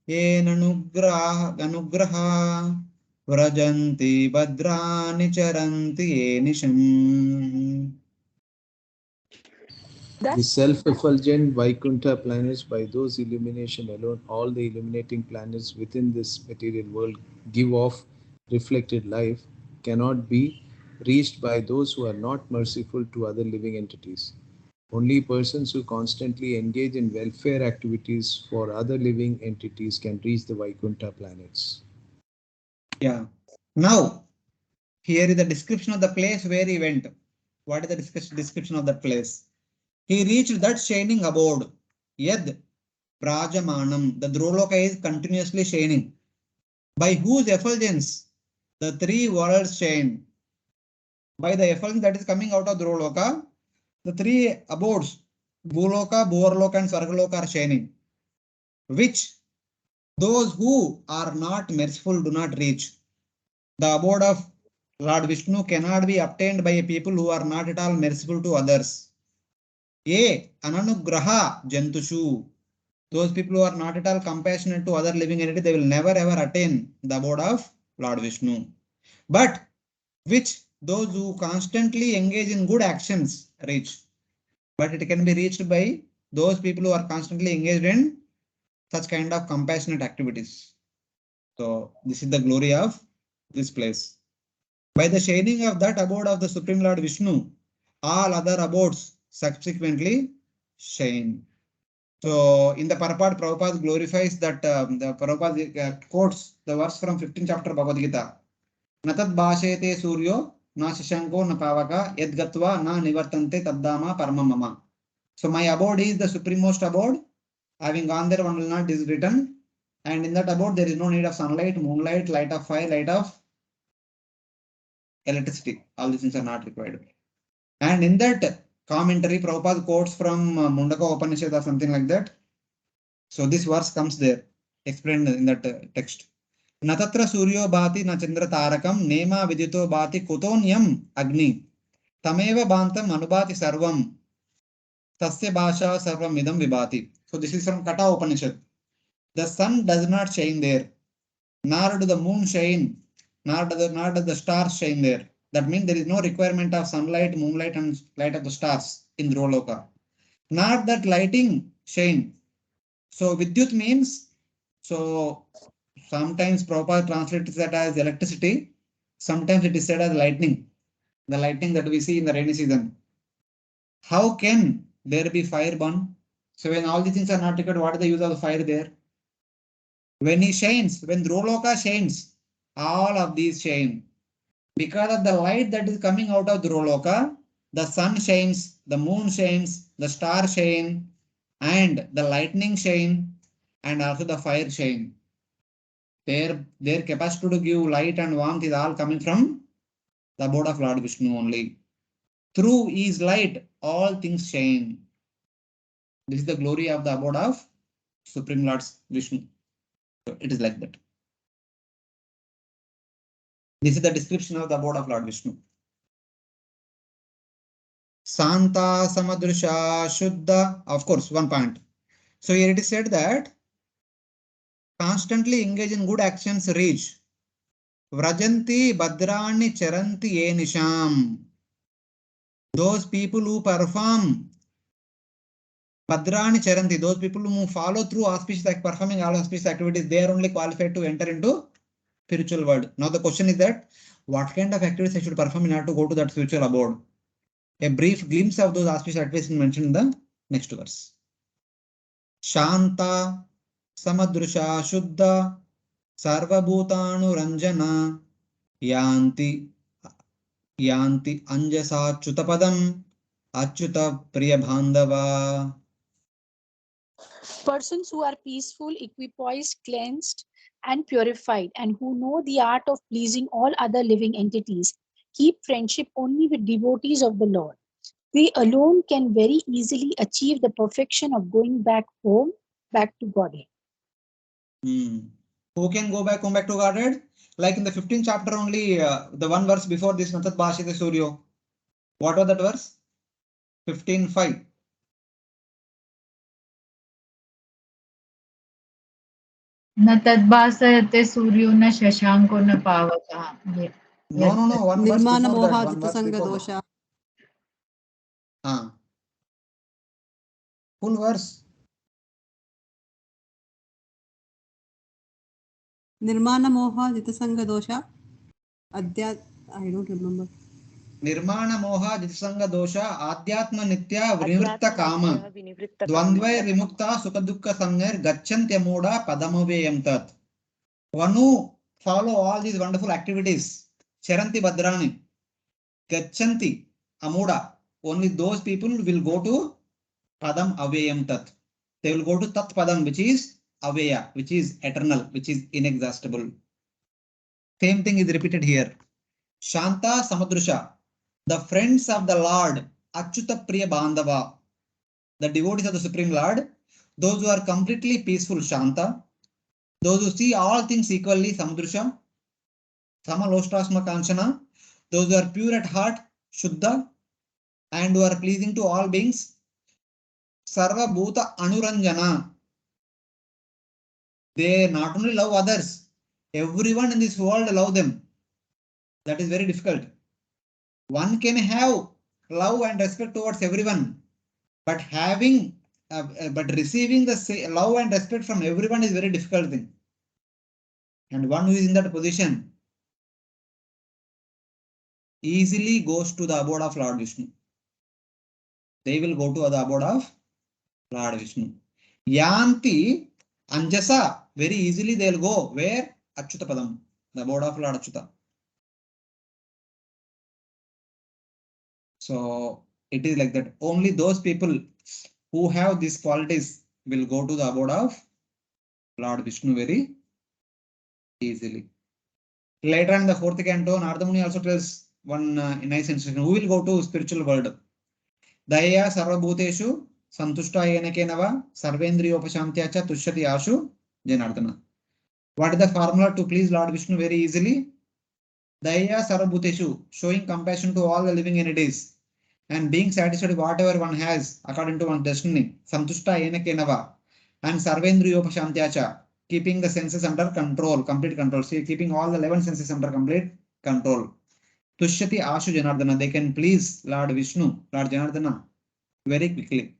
येननुग्रह व्रजन्ति भद्राणि चरन्ति येनिशम्. The self-effulgent Vaikuntha planets, by those illumination alone, all the illuminating planets within this material world give off reflected life, cannot be reached by those who are not merciful to other living entities. Only persons who constantly engage in welfare activities for other living entities can reach the Vaikuntha planets. Yeah. Now, here is the description of the place where he went. What is the description of that place? He reached that shining abode. Yad Brajamanam. The Dhruvaloka is continuously shining. By whose effulgence the 3 worlds shine. By the effulgence that is coming out of Dhruvaloka, the 3 abodes, Bhuloka, Bhuvarloka and Swargaloka are shining. Which those who are not merciful do not reach. The abode of Lord Vishnu cannot be obtained by people who are not at all merciful to others. Ye ananugraha jantushu. Those people who are not at all compassionate to other living entities, they will never ever attain the abode of Lord Vishnu. But which those who constantly engage in good actions reach. But it can be reached by those people who are constantly engaged in such kind of compassionate activities. So this is the glory of this place. By the shining of that abode of the Supreme Lord Vishnu, all other abodes subsequently shine. So in the purport, Prabhupada glorifies that the Prabhupada quotes the verse from 15th chapter Bhagavad Gita. Natad bhashete suryo na shashanko na pavaka yadgatva na nivartante taddama paramamama. So my abode is the supremost abode. Having gone there, one will not is written. And in that abode, there is no need of sunlight, moonlight, light of fire, light of electricity. All these things are not required. And in that commentary, Prabhupada quotes from Mundaka Upanishad or something like that. So this verse comes there, explained in that text. Natatra suryo bhati na chandra tarakam nema vidito bhati kutonyam agni tameva bhantam anubhati sarvam tasya bhasha sarvam idam vibhati. So this is from Kata Upanishad. The sun does not shine there, nor do the moon shine, nor do the stars shine there. That means there is no requirement of sunlight, moonlight and light of the stars in Dhruvaloka. Not that lighting shine. So Vidyut means, so sometimes Prabhupada translates that as electricity. Sometimes it is said as lightning. The lightning that we see in the rainy season. How can there be fire burn? So when all these things are not required, what is the use of the fire there? When he shines, when Dhruvaloka shines, all of these shine. Because of the light that is coming out of Dhruvaloka, the sun shines, the moon shines, the star shine, and the lightning shine, and also the fire shine. Their capacity to give light and warmth is all coming from the abode of Lord Vishnu only. Through his light, all things shine. This is the glory of the abode of Supreme Lord Vishnu. So it is like that. This is the description of the abode of Lord Vishnu. Santa Samadrisha Shuddha. Of course, one point. So here it is said that constantly engage in good actions reach. Vrajanti Badrani Charanti Yenisham. Those people who perform Bhadrani Charanti, those people who follow through auspicious, like performing all auspicious activities, they are only qualified to enter into spiritual world. Now the question is that what kind of activities I should perform in order to go to that spiritual abode? A brief glimpse of those auspicious activities mentioned in the next verse. Shanta, Samadrusha, Shuddha, Sarvabhutanu Ranjana, Yanti, Yanti Anjasa Chutapadam, Achyuta Priyabhandava. Persons who are peaceful, equipoised, cleansed, and purified, and who know the art of pleasing all other living entities, keep friendship only with devotees of the Lord. They alone can very easily achieve the perfection of going back home, back to Godhead. Who can go back home back to Godhead? Like in the 15th chapter only, the one verse before this, Natat Bhashite Suryo. What was that verse? 15:5. न तद्भासयते सूर्यो न शशांको न पावकः. No. One verse Nirmana before that. moha One verse jitasanga before dosha. that. Full verse. Nirmana moha jitasanga dosha. Adhyat, I don't remember. Nirmana moha jitsanga dosha adhyatma nitya vinivritta kama Vinivritta dvandvai rimukta sukadukka samner gacchantyamuda padamaveyam tat. One who follow all these wonderful activities, Charanti Bhadrani, Gachanti Amuda, only those people will go to Padam Aveyam Tat. They will go to Tat Padam, which is Aveya, which is eternal, which is inexhaustible. Same thing is repeated here. Shanta Samadrusha, the friends of the Lord, Achyuta Priya Bandhava, the devotees of the Supreme Lord, those who are completely peaceful, Shanta, those who see all things equally, Samadrusha, Samalostasma Kanchana, those who are pure at heart, Shuddha, and who are pleasing to all beings, Sarva Bhuta Anuranjana. They not only love others, everyone in this world love them. That is very difficult. One can have love and respect towards everyone, but receiving the love and respect from everyone is very difficult thing. And one who is in that position easily goes to the abode of Lord Vishnu. They will go to the abode of Lord Vishnu. Yanti Anjasa, very easily they will go where? Achyuta Padam, the abode of Lord Achyuta. So it is like that. Only those people who have these qualities will go to the abode of Lord Vishnu very easily. Later in the 4th canto, Narada Muni also tells one nice instruction. Who will go to spiritual world? Daya Sarvabhuteshu Santushta Yenakenava Sarvendriyopashamtya cha Tushyati Ashu Janardana. What is the formula to please Lord Vishnu very easily? Daya Sarvabhuteshu, showing compassion to all the living entities and being satisfied with whatever one has according to one's destiny. Santushta Yenakenava and Sarvendriyopashamtya cha, keeping the senses under control, complete control. See, keeping all the 11 senses under complete control. Tushyati Ashu Janardana, they can please Lord Vishnu, Lord Janardana very quickly.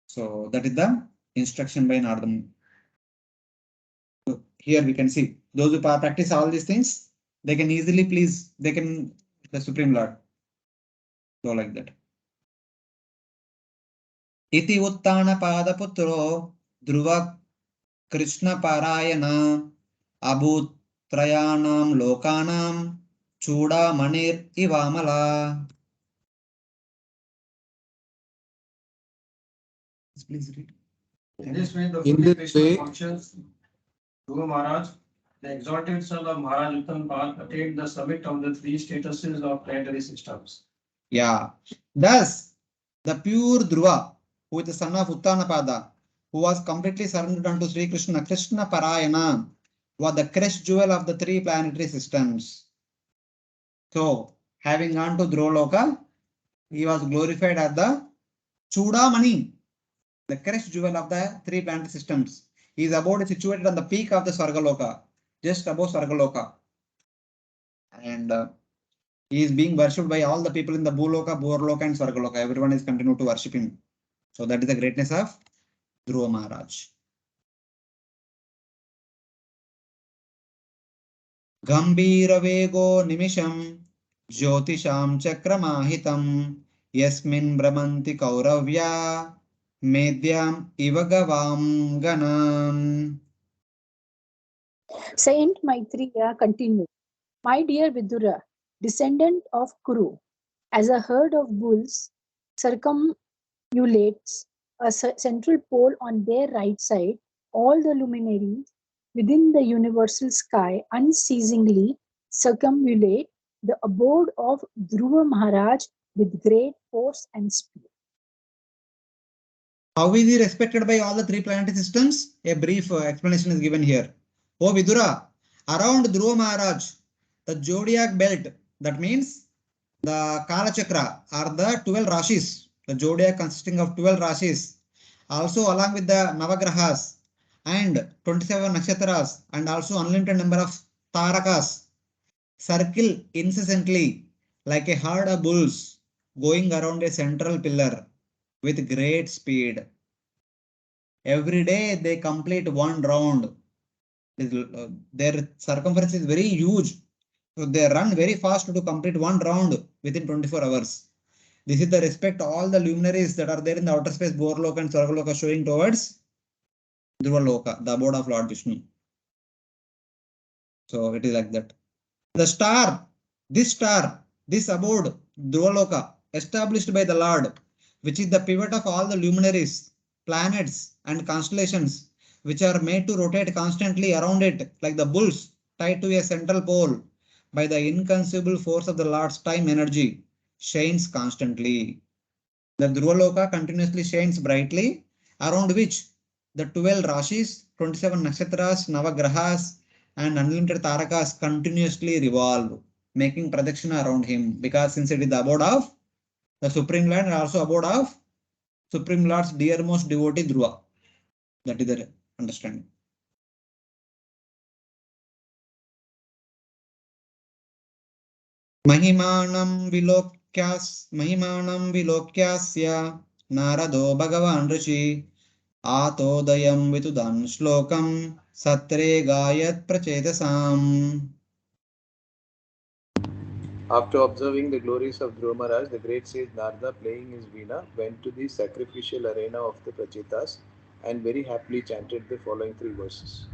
So that is the instruction by Narada Muni. So here we can see those who practice all these things, they can easily please, they can the Supreme Lord. So like that. Iti Uttana Pada Putro Dhruva Krishna Parayana Abhut Trayanam Lokanam Chuda Manir Ivamala. Please read. In this way, the In fully this Krishna way- conscious Guru Maharaj, the exalted son of Maharaj Uttam attained the summit of the 3 statuses of planetary systems. Yeah. Thus, the pure Dhruva, who is the son of Uttanapada, who was completely surrendered unto Sri Krishna, Krishna Parayana, was the crest jewel of the 3 planetary systems. So, having gone to Dhruvaloka, he was glorified as the Chudamani, the crest jewel of the 3 planetary systems. His abode is situated on the peak of the Swargaloka, just above Swargaloka. And He is being worshipped by all the people in the Bhuloka, Bhurloka and Swargaloka. Everyone is continuing to worship him. So that is the greatness of Dhruva Maharaj. Gambhira Vego Nimisham Jyotisham Chakramahitam Yasmin Brahmanti Kauravya Medyam Ivagavam Ganam. Saint Maitreya continued, My dear Vidura, descendant of Kuru, as a herd of bulls circumambulates a central pole on their right side, all the luminaries within the universal sky unceasingly circumambulate the abode of Dhruva Maharaj with great force and speed. How is he respected by all the three planetary systems? A brief explanation is given here. O Vidura, around Dhruva Maharaj, the zodiac belt, that means the Kala Chakra, are the 12 Rashis, the zodiac consisting of 12 Rashis, also along with the Navagrahas and 27 Nakshatras and also unlimited number of Tarakas, circle incessantly like a herd of bulls going around a central pillar with great speed. Every day they complete one round. Their circumference is very huge. So they run very fast to complete one round within 24 hours. This is the respect all the luminaries that are there in the outer space, Bhurloka and Swargaloka, showing towards Dhruvaloka, the abode of Lord Vishnu. So it is like that. The star, this abode, Dhruvaloka, established by the Lord, which is the pivot of all the luminaries, planets and constellations, which are made to rotate constantly around it like the bulls tied to a central pole by the inconceivable force of the Lord's time energy, shines constantly. The Dhruvaloka continuously shines brightly, around which the 12 Rashis, 27 Nakshatras, Navagrahas and unlimited Tarakas continuously revolve, making pradakshina around him, because since it is the abode of the Supreme Lord and also abode of Supreme Lord's dearmost devotee Dhruva. That is the understanding. Mahimanam vilokyasya Narado Bhagavan Rishi Atodayam Vitudan Shlokam Satre Gayat Prachetasam. After observing the glories of Dhruva Maharaj, the great sage Narada, playing his veena, went to the sacrificial arena of the Prachetas and very happily chanted the following 3 verses.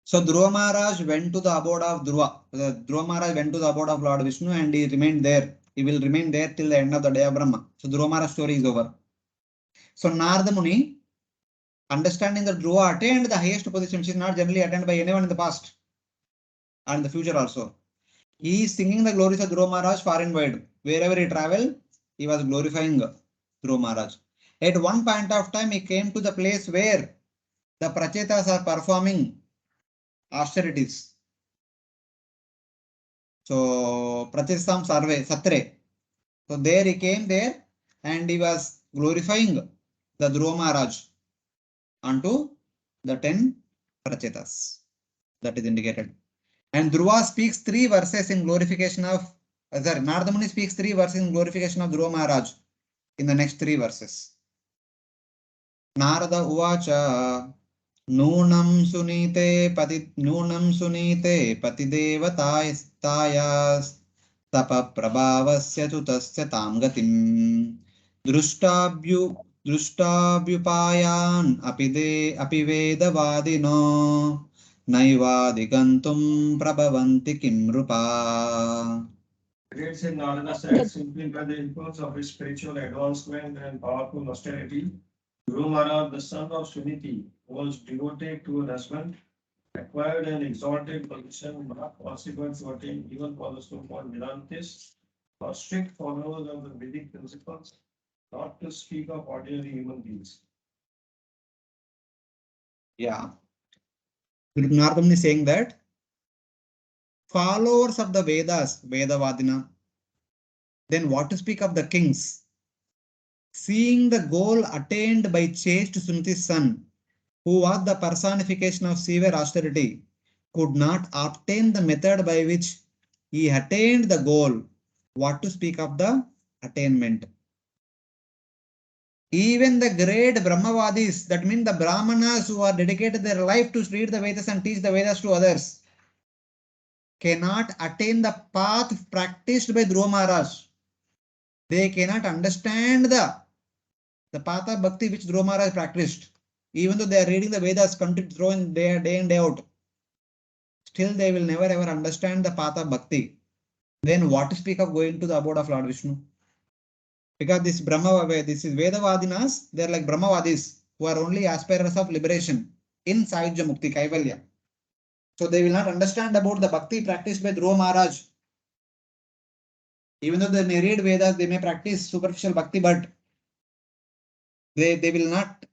So Dhruva Maharaj went to the abode of Dhruva. Dhruva Maharaj went to the abode of Lord Vishnu and he remained there. He will remain there till the end of the day of Brahma. So Dhruva Maharaj story is over. So Narada Muni, understanding that Dhruva attained the highest position, which is not generally attained by anyone in the past and in the future also. He is singing the glories of Dhruva Maharaj far and wide. Wherever he traveled, he was glorifying Dhruva Maharaj. At one point of time, he came to the place where the Prachetas are performing austerities. So Prachetasam Sarve Satre. So there he came there and he was glorifying the Dhruva Maharaj unto the 10 Prachetas. That is indicated. And Dhruva speaks 3 verses in glorification of Narada Muni speaks 3 verses in glorification of Dhruva Maharaj in the next 3 verses. Narada Uvacha Nunam sunite pati devatayas tapa prabhavasya tutasya tam gatim drushtabhyupayan api vedavadino naivadigantum prabhavanti kimrupa. Great Saint Narada said, simply by the influence of his spiritual advancement and powerful austerity, Dhruva Maharaj, the son of Suniti, was devoted to her husband, acquired an exalted position not possible to attain even for the so-called Vedantists, or strict followers of the Vedic principles, not to speak of ordinary human beings. Yeah. Narada Muni is saying that followers of the Vedas, Vedavadina, then what to speak of the kings? Seeing the goal attained by chaste Suniti's son, who was the personification of severe austerity, could not obtain the method by which He attained the goal. What to speak of the attainment? Even the great Brahmavadis, that means the Brahmanas who are dedicated their life to read the Vedas and teach the Vedas to others, cannot attain the path practiced by Dhruva Maharaj. They cannot understand the path of bhakti which Dhruva Maharaj practiced. Even though they are reading the Vedas through day in day out, still they will never ever understand the path of bhakti. Then what to speak of going to the abode of Lord Vishnu? Because this this is Vedavadinas, they are like Brahmavadis who are only aspirers of liberation in Sahajya Mukti Kaivalya. So they will not understand about the bhakti practiced by Dhruva Maharaj. Even though they may read Vedas, they may practice superficial bhakti, but they will not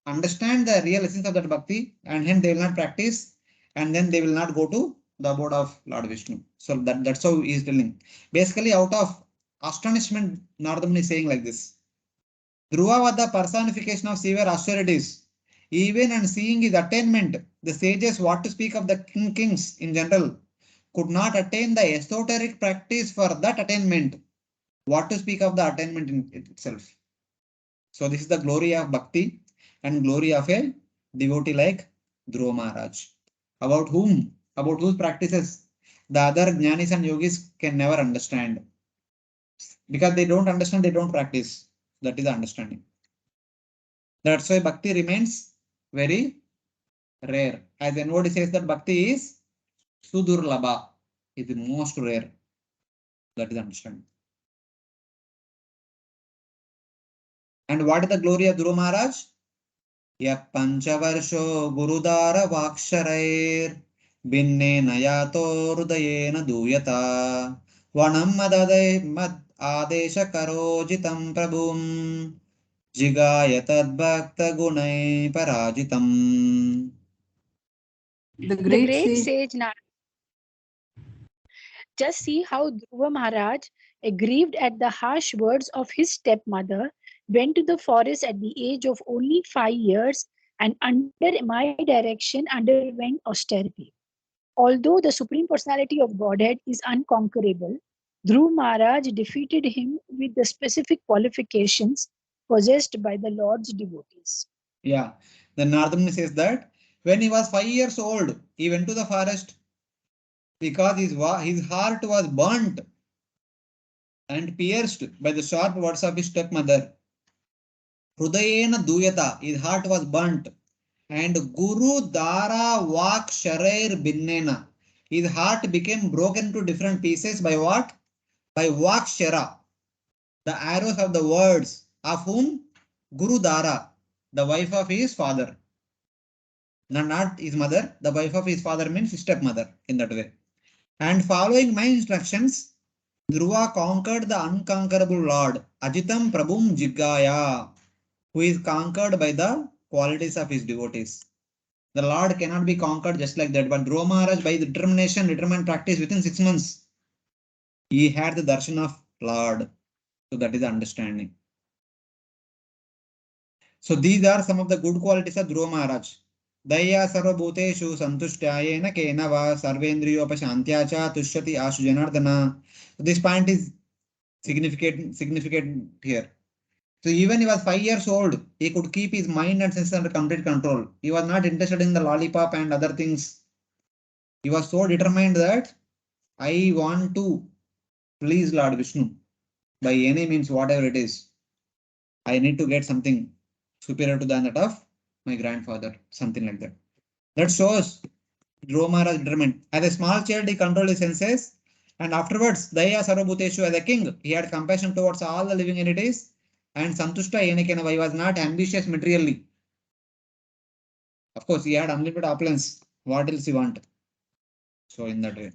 understand the real essence of that bhakti, and hence they will not practice, and then they will not go to the abode of Lord Vishnu. So that's how he is telling. Basically, out of astonishment, Narada Muni is saying like this. Dhruva was the personification of severe austerities. Even and seeing his attainment, the sages, what to speak of the kings in general, could not attain the esoteric practice for that attainment. What to speak of the attainment in itself? So this is the glory of bhakti and glory of a devotee like Dhruva Maharaj. About whose practices the other jnanis and yogis can never understand. Because they don't understand, they don't practice. That is the understanding. That's why bhakti remains very rare. As NOD says that bhakti is sudurlabha, is the most rare. That is the understanding. And what is the glory of Dhruva Maharaj? Yak panchavarsho gurudara vaksharair binne nayato rudayena duyata vanam madade mad adesha karojitam prabhum jigaya tadbhakta gunai parajitam. The The great great sage, sage Narada. Just see how Dhruva Maharaj, aggrieved at the harsh words of his stepmother, went to the forest at the age of only 5 years and under my direction underwent austerity. Although the Supreme Personality of Godhead is unconquerable, Dhruva Maharaj defeated him with the specific qualifications possessed by the Lord's devotees. Yeah, then Narada Muni says that when he was 5 years old, he went to the forest because his heart was burnt and pierced by the sharp words of his stepmother. Hrudayena duyata, his heart was burnt. And Guru Dara Vak Sharair Binnena, his heart became broken to different pieces by what? By Vak Shara, the arrows of the words of whom? Guru Dara, the wife of his father. No, not his mother, the wife of his father means his stepmother in that way. And following my instructions, Dhruva conquered the unconquerable Lord, Ajitam Prabhum Jigaya, who is conquered by the qualities of his devotees. The Lord cannot be conquered just like that. But Dhruva Maharaj, by the determined practice within 6 months, he had the darshan of Lord. So that is the understanding. So these are some of the good qualities of Dhruva Maharaj. Daya sarvabhuteshu santushtayena kena va sarvendriyopashantya cha tushyati ashu janardana. So this point is significant here. So even he was 5 years old, he could keep his mind and senses under complete control. He was not interested in the lollipop and other things. He was so determined that I want to please Lord Vishnu by any means, whatever it is. I need to get something superior to that of my grandfather, something like that. That shows Dhruva Maharaj determined. As a small child, he controlled his senses, and afterwards, Daya Sarvabhuteshu, as a king, he had compassion towards all the living entities, and Santushta Yenekenava, he was not ambitious materially. Of course, he had unlimited opulence. What else he want? So in that way.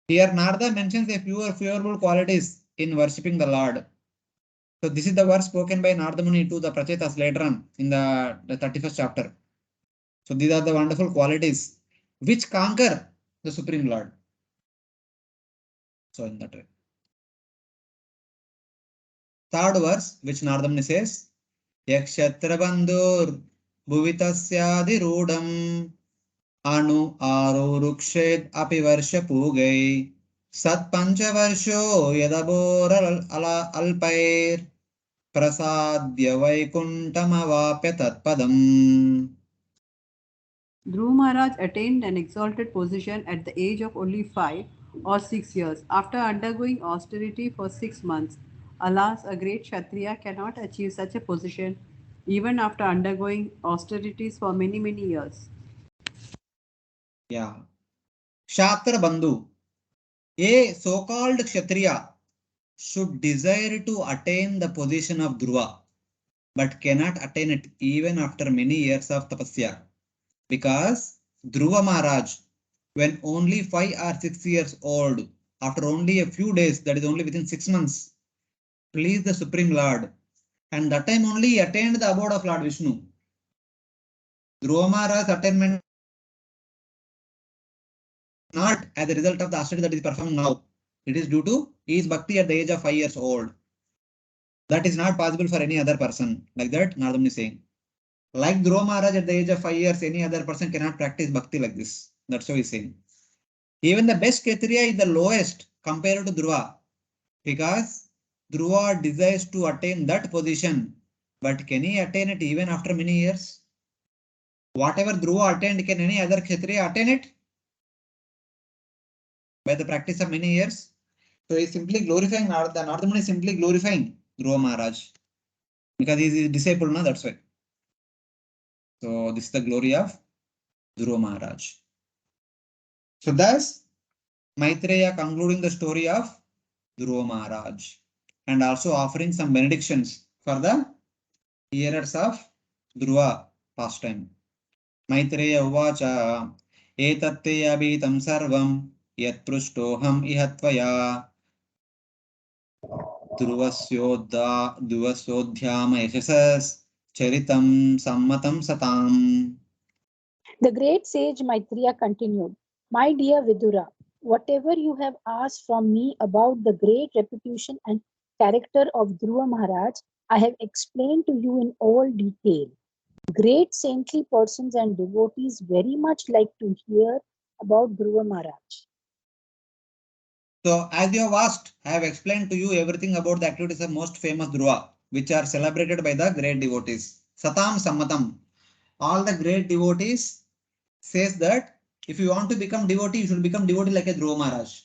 Here Narada mentions a few favorable qualities in worshipping the Lord. So this is the verse spoken by Narada Muni to the Prachetas later on in the 31st chapter. So these are the wonderful qualities which conquer the Supreme Lord. So in that way. Third verse, which Narada Muni says, Yakshatra bandhur bhuvitasya rudam anu aro rukshed api varsha pugai सत्पञ्चवर्षो यदबोर अल्पैर् प्रसाद्य वैकुण्ठमवाप्य तत्पदम्. Dhruva Maharaj attained an exalted position at the age of only 5 or 6 years after undergoing austerity for 6 months. Alas, a great Kshatriya cannot achieve such a position even after undergoing austerities for many years. Yeah. Kshatra Bandhu. A so-called Kshatriya should desire to attain the position of Dhruva, but cannot attain it even after many years of tapasya. Because Dhruva Maharaj, when only 5 or 6 years old, after only a few days, that is only within 6 months, pleased the Supreme Lord, and that time only he attained the abode of Lord Vishnu. Dhruva Maharaj's attainment not as a result of the austerity that is performing now. It is due to his bhakti at the age of 5 years old. That is not possible for any other person. Like that, Nardamuni is saying. Like Dhruva Maharaj at the age of 5 years, any other person cannot practice bhakti like this. That's what he's saying. Even the best Kshatriya is the lowest compared to Dhruva, because Dhruva desires to attain that position, but can he attain it even after many years? Whatever Dhruva attained, can any other Kshatriya attain it by the practice of many years? So he's simply glorifying, the Nardamuni is simply glorifying Dhruva Maharaj, because he is his disciple, no? That's why. So this is the glory of Dhruva Maharaj. So thus, Maitreya concluding the story of Dhruva Maharaj and also offering some benedictions for the hearers of Dhruva pastime. Maitreya uvacha etatte abhitam sarvam yat prushtoham ihatvaya Dhruvasyodhyama yashasas charitam sammatam satam. The great sage Maitreya continued, My dear Vidura, whatever you have asked from me about the great reputation and character of Dhruva Maharaj, I have explained to you in all detail. Great saintly persons and devotees very much like to hear about Dhruva Maharaj. So as you have asked, I have explained to you everything about the activities of most famous Dhruva, which are celebrated by the great devotees. Satam Sammatam. All the great devotees says that if you want to become devotee, you should become devotee like a Dhruva Maharaj.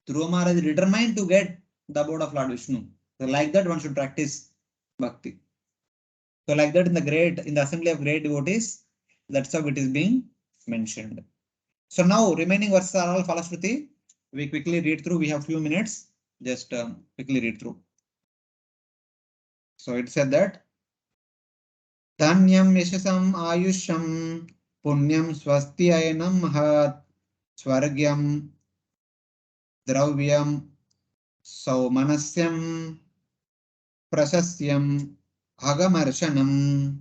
Dhruva Maharaj is determined to get the abode of Lord Vishnu. So like that one should practice bhakti. So like that in the assembly of great devotees, that's how it is being mentioned. So now remaining verses are all Falashruti. We quickly read through. We have few minutes. Just quickly read through. So it said that Dhanyam Yashasam Ayusham Punyam Swasti Ayanam Mahat Swargyam Dravyam Saumanasyam Prasasyam Agamarsanam.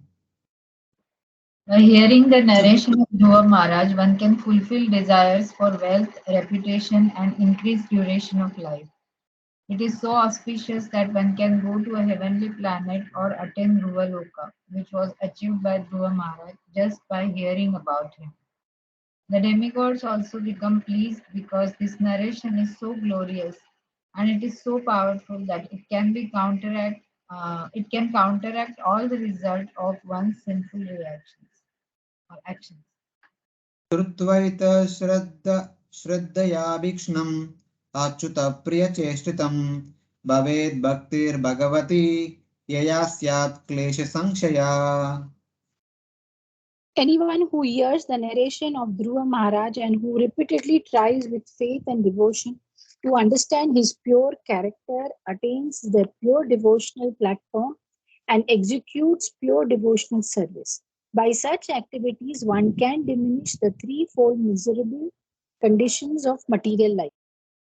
By hearing the narration of Dhruva Maharaj, one can fulfill desires for wealth, reputation, and increased duration of life. It is so auspicious that one can go to a heavenly planet or attain Dhruva Loka, which was achieved by Dhruva Maharaj just by hearing about him. The demigods also become pleased because this narration is so glorious and it is so powerful that it can counteract all the result of one's sinful reactions or actions. Shrutvaita Shraddhaya Achyuta Priya Cheshtitam Bhaved Bhaktir Bhagavati Yaya Syat Klesha Sanshaya. Anyone who hears the narration of Dhruva Maharaj and who repeatedly tries with faith and devotion to understand his pure character attains the pure devotional platform and executes pure devotional service. By such activities, one can diminish the threefold miserable conditions of material life.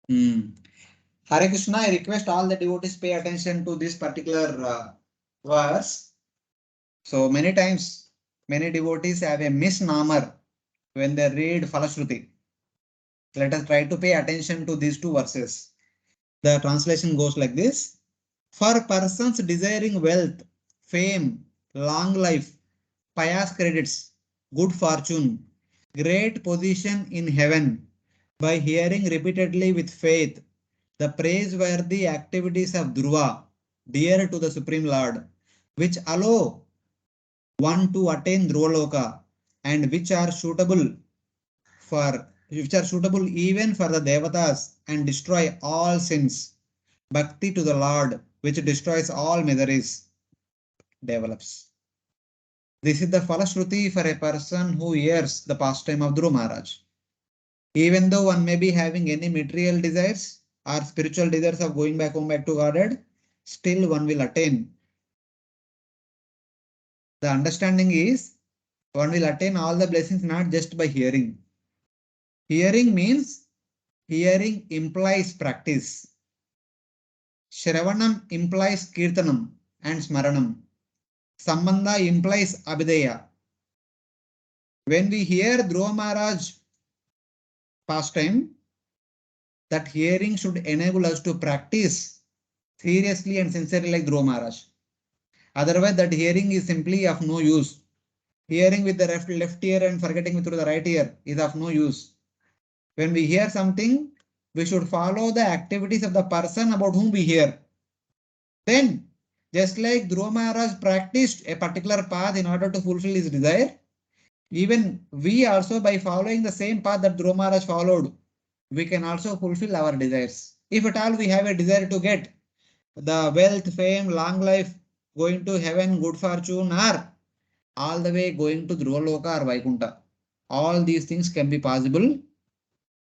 Hare Krishna, I request all the devotees pay attention to this particular verse. So many times, many devotees have a misnomer when they read Falashruti. Let us try to pay attention to these two verses. The translation goes like this. For persons desiring wealth, fame, long life, pious credits, good fortune, great position in heaven, By hearing repeatedly with faith the praiseworthy activities of Dhruva, dear to the Supreme Lord, which allow one to attain Dhruvaloka and which are suitable even for the Devatas and destroy all sins. Bhakti to the Lord, which destroys all miseries, develops. This is the Falashruti for a person who hears the pastime of Dhruva Maharaj. Even though one may be having any material desires or spiritual desires of going back home back to Godhead, still one will attain. The understanding is one will attain all the blessings not just by hearing. Hearing means hearing implies practice. Shravanam implies kirtanam and smaranam. Sambandha implies abhideya. When we hear Dhruva Maharaj pastime, that hearing should enable us to practice seriously and sincerely like Dhruva Maharaj. Otherwise, that hearing is simply of no use. Hearing with the left ear and forgetting through the right ear is of no use. When we hear something, we should follow the activities of the person about whom we hear. Then, just like Dhruva Maharaj practiced a particular path in order to fulfill his desire, even we also, by following the same path that Dhruva Maharaj followed, we can also fulfill our desires. If at all we have a desire to get the wealth, fame, long life, going to heaven, good fortune, or all the way going to Dhruvaloka or Vaikunta, all these things can be possible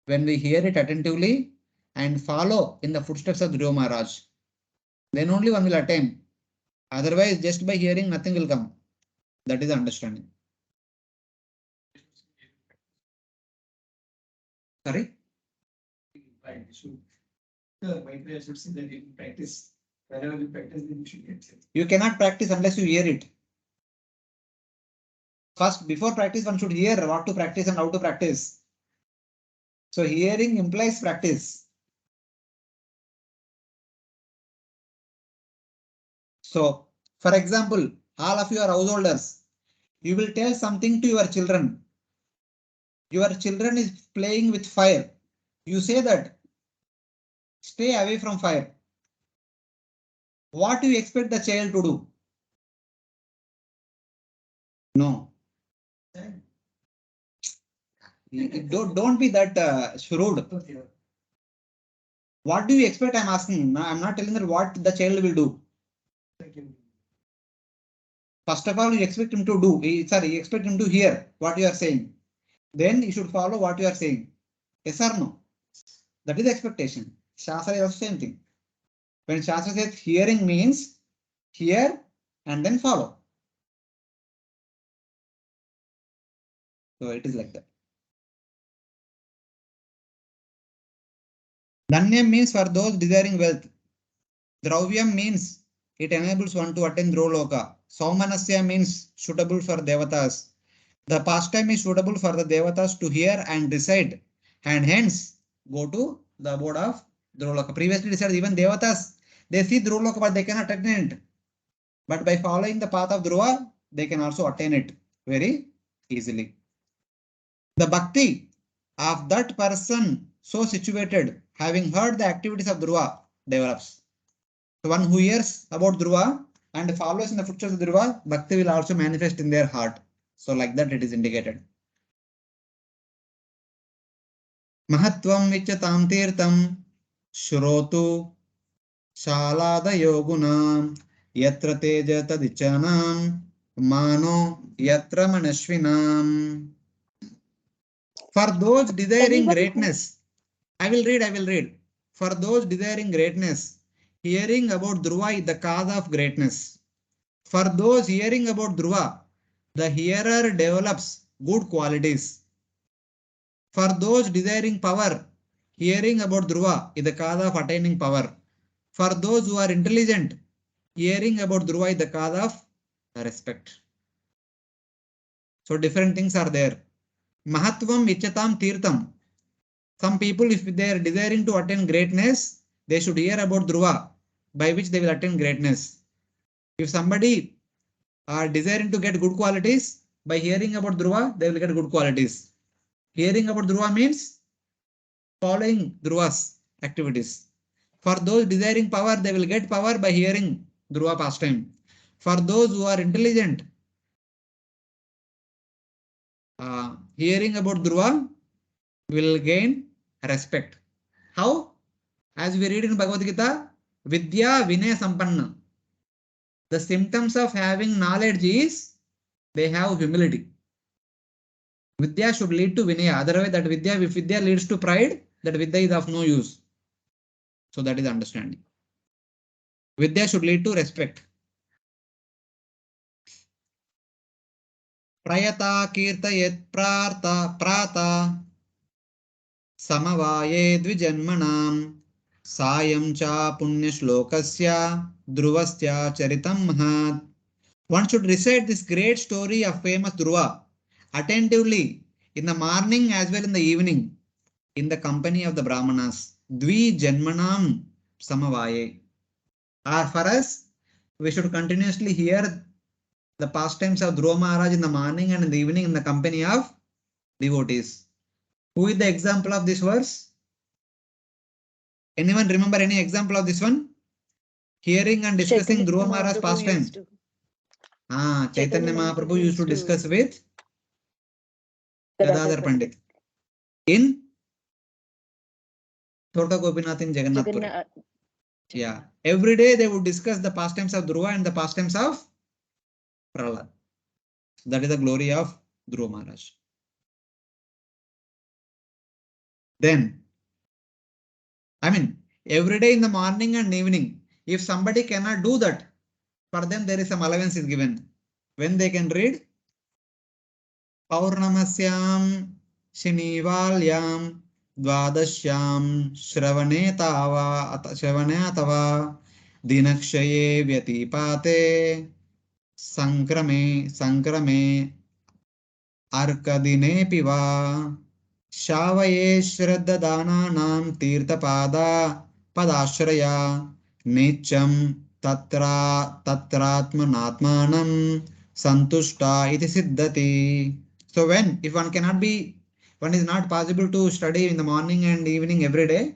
when we hear it attentively and follow in the footsteps of Dhruva Maharaj. Then only one will attain. Otherwise, just by hearing, nothing will come. That is the understanding. Sorry? Practice. Whenever you practice, then you should get it. You cannot practice unless you hear it. First, before practice, one should hear what to practice and how to practice. So hearing implies practice. So, for example, all of you are householders. You will tell something to your children. Your children is playing with fire. You say that, stay away from fire. What do you expect the child to do? No. Don't be that shrewd. What do you expect? I'm asking. I'm not telling that what the child will do. First of all, you expect him to do. You expect him to hear what you are saying. Then you should follow what you are saying. Yes or no? That is the expectation. Shastra is also same thing. When Shastra says hearing means hear and then follow. So it is like that. Dhanyam means for those desiring wealth. Dravyam means it enables one to attain Dhruvaloka. Saumanasya means suitable for Devatas. The pastime is suitable for the Devatas to hear and recite and hence go to the abode of Dhruvaloka. Previously decided even Devatas, they see Dhruvaloka but they cannot attain it. But by following the path of Dhruva, they can also attain it very easily. The bhakti of that person so situated, having heard the activities of Dhruva, develops. The one who hears about Dhruva and follows in the footsteps of Dhruva, bhakti will also manifest in their heart. So like that it is indicated. Mahatvam vichatam tirtam shrotu shaladayo gunam yatra teja tadichanam mano yatra manashvinam. For those desiring greatness, I will read. For those desiring greatness, hearing about Dhruva is the cause of greatness. For those hearing about Dhruva, the hearer develops good qualities. For those desiring power, hearing about Dhruva is the cause of attaining power. For those who are intelligent, hearing about Dhruva is the cause of respect. So different things are there. Mahatvam vichatam tirtam. Some people, if they are desiring to attain greatness, they should hear about Dhruva, by which they will attain greatness. If somebody are desiring to get good qualities, by hearing about Dhruva, they will get good qualities. Hearing about Dhruva means following Dhruva's activities. For those desiring power, they will get power by hearing Dhruva pastime. For those who are intelligent, hearing about Dhruva will gain respect. How? As we read in Bhagavad Gita, Vidya Vinaya Sampanna. The symptoms of having knowledge is they have humility. Vidya should lead to Vinaya. Otherwise, that Vidya, if Vidya leads to pride, that Vidya is of no use. So that is understanding. Vidya should lead to respect. Prayata kirtayet prata samavaye dvijanmanam sayam cha punya shlokasya dhruvasya charitam mahat. One should recite this great story of famous Dhruva attentively in the morning as well in the evening in the company of the Brahmanas. Dvi janmanam samavaye. Or for us, we should continuously hear the pastimes of Dhruva Maharaj in the morning and in the evening in the company of devotees. Who is the example of this verse? Anyone remember any example of this one? Hearing and discussing Dhruva Maharaj pastime. Chaitanya Mahaprabhu used to discuss with Gadadhar Pandit in Chota Gopinath in Jagannath Puri. Yeah, every day they would discuss the pastimes of Dhruva and the pastimes of Prahlad. That is the glory of Dhruva Maharaj. Then, every day in the morning and evening, if somebody cannot do that, for them there is some allowance is given. When they can read Paurnamasyam Shinivalyam Dvadashyam Shravane Tava Dinakshaye Vyatipate Sankrame Arkadine Piva Shavaye Shraddhadananam Tirthapada Padashraya Necham Tatratmanatmanam Santushta iti siddhati. So if one is not possible to study in the morning and evening every day,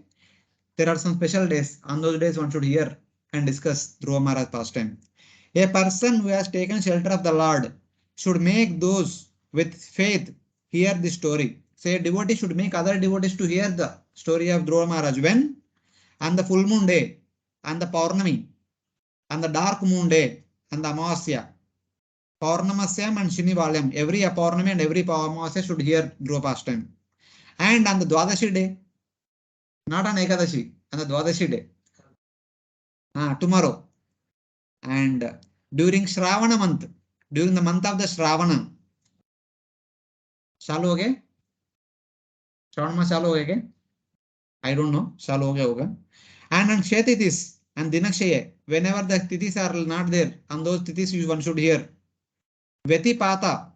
there are some special days. On those days one should hear and discuss Dhruva Maharaj pastime. A person who has taken shelter of the Lord should make those with faith hear the story. Say a devotee should make other devotees to hear the story of Dhruva Maharaj. When? On the full moon day, on the Paurnami, on the dark moon day, on the Amavasya. Paurnamasyam and Shinivalyam. Every Paurnami and every Amavasya should hear Dhruva pastime. And on the Dwadashi day, not on Ekadashi, on the Dwadashi day. Tomorrow. And during Shravana month, during the month of the Shravana. Chalu ho gaya? Shravana month chalu ho gaya? I don't know. Chalu ho gaya hoga. And on Kshetithis and Dinakshaye, whenever the Tithis are not there, on those Tithis one should hear. Vyatipata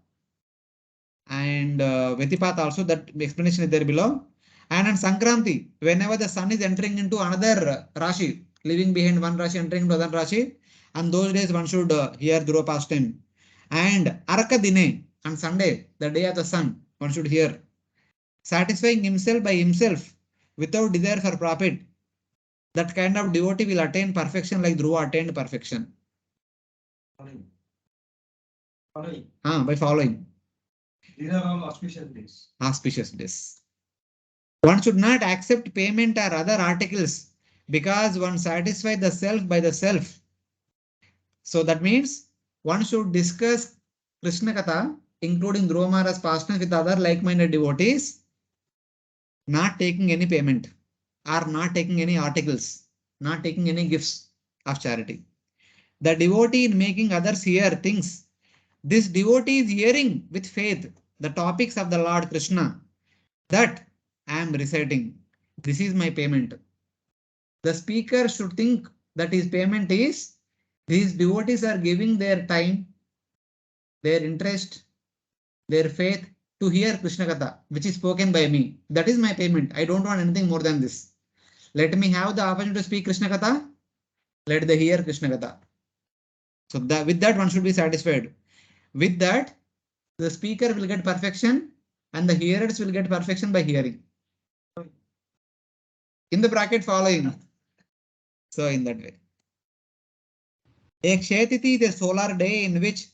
and Vyatipata also, that explanation is there below. And on Sankranti, whenever the sun is entering into another Rashi, leaving behind one Rashi, entering into another Rashi, on those days one should hear Dhruva pastime. And Arka Dine, on Sunday, the day of the sun, one should hear. Satisfying himself by himself without desire for profit. That kind of devotee will attain perfection like Dhruva attained perfection. By following. These are all auspicious days. Auspicious days. One should not accept payment or other articles because one satisfies the self by the self. So that means one should discuss Krishna Katha, including Dhruva Maharaj's pastime with other like-minded devotees, not taking any payment or not taking any articles, not taking any gifts of charity. The devotee in making others hear things. This devotee is hearing with faith the topics of the Lord Krishna that I am reciting. This is my payment. The speaker should think that his payment is these devotees are giving their time, their interest, their faith to hear Krishna Katha, which is spoken by me. That is my payment. I don't want anything more than this. Let me have the opportunity to speak Krishna Katha. Let them hear Krishna Katha. So with that one should be satisfied. With that, the speaker will get perfection and the hearers will get perfection by hearing. In the bracket following. So in that way. A Kshetiti is a solar day in which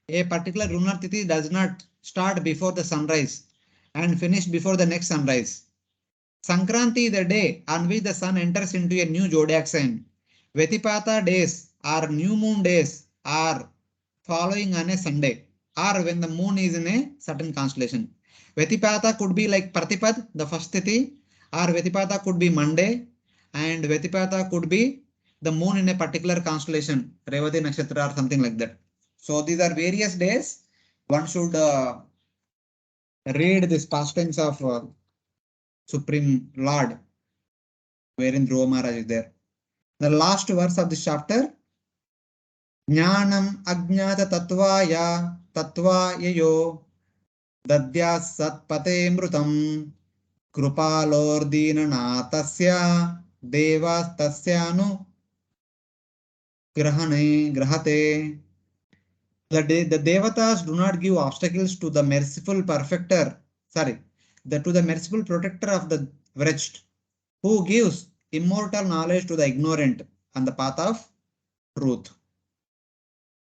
a particular lunar tithi does not start before the sunrise and finish before the next sunrise. Sankranti is the day on which the sun enters into a new zodiac sign. Vetipata days or new moon days are following on a Sunday or when the moon is in a certain constellation. Vetipata could be like Pratipad, the first tithi, or Vetipata could be Monday, and Vetipata could be the moon in a particular constellation, Revati Nakshatra or something like that. So these are various days. One should read this past tense of Supreme Lord, wherein Dhruva Maharaj is there. The last verse of this chapter, Jnanam Ajnata Tatvaya Tatvayayo Dadya Satpate Mrutam Krupalordinanatasya Devas Tasyanu Grahate. The Devatas do not give obstacles to the merciful perfecter, to the merciful protector of the wretched, who gives immortal knowledge to the ignorant on the path of truth.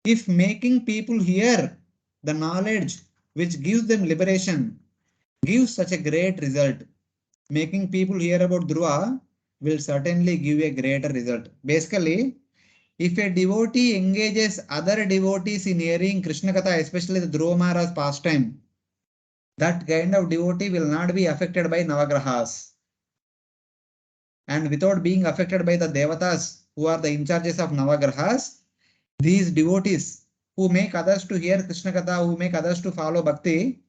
If making people hear the knowledge which gives them liberation gives such a great result, making people hear about Dhruva will certainly give a greater result. Basically, if a devotee engages other devotees in hearing Krishna Katha, especially the Dhruva Maharaj's pastime, that kind of devotee will not be affected by Navagrahas. And without being affected by the Devatas, who are the in charges of Navagrahas, these devotees who make others to hear Krishna Katha, who make others to follow Bhakti,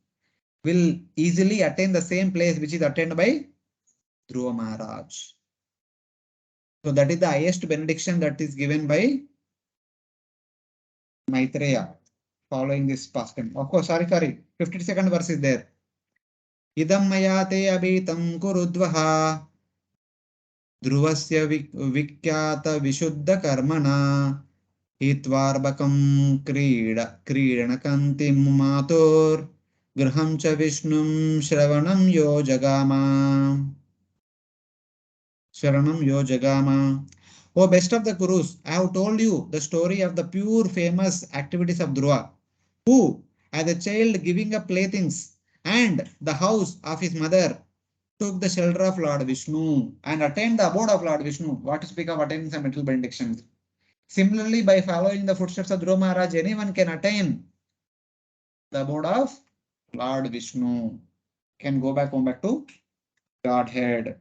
will easily attain the same place which is attained by Dhruva Maharaj. So that is the highest benediction that is given by Maitreya following this pastime. Of course, sorry, 52nd verse is there. Idam maya te abitam kurudvaha Dhruvasya vikyata vishuddha karmana Hitvarbakam kridanakantim matur Graham cha Vishnum Shravanam yo jagama. Sharanam yo jagama. O best of the Kurus, I have told you the story of the pure famous activities of Dhruva, who, as a child giving up playthings and the house of his mother, took the shelter of Lord Vishnu and attained the abode of Lord Vishnu. What to speak of attaining some material benedictions. Similarly, by following the footsteps of Dhruva Maharaj, anyone can attain the abode of Lord Vishnu, can go back home back to Godhead.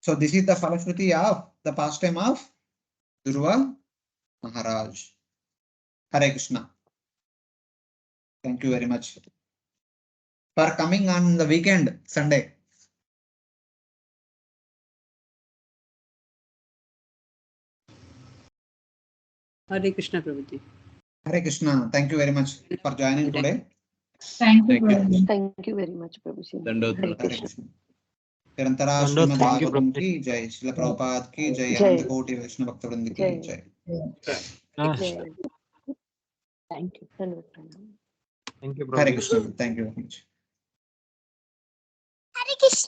So this is the Falashruti of the pastime of Dhruva Maharaj. Hare Krishna. Thank you very much for coming on the weekend, Sunday. Hare Krishna, Prabhuji. Hare Krishna. Thank you very much for joining today. Thank you. Thank you. Prabhuji. Thank you very much, Prabhuji. Dandot Hare Pranam. Hare Krishna. Krishna. निरंतरा Dandot, Shrimad thank you, Bhagavatam Prabhuji. की जय, श्रील प्रभुपाद की जय, जय। अनंत कोटि वैष्णव भक्तवृंद की जय। जय. Ah, Jai. Thank you. Dandot pranam. thank you, Hare Prabhuji. Krishna. Thank you very much. Hare Krishna.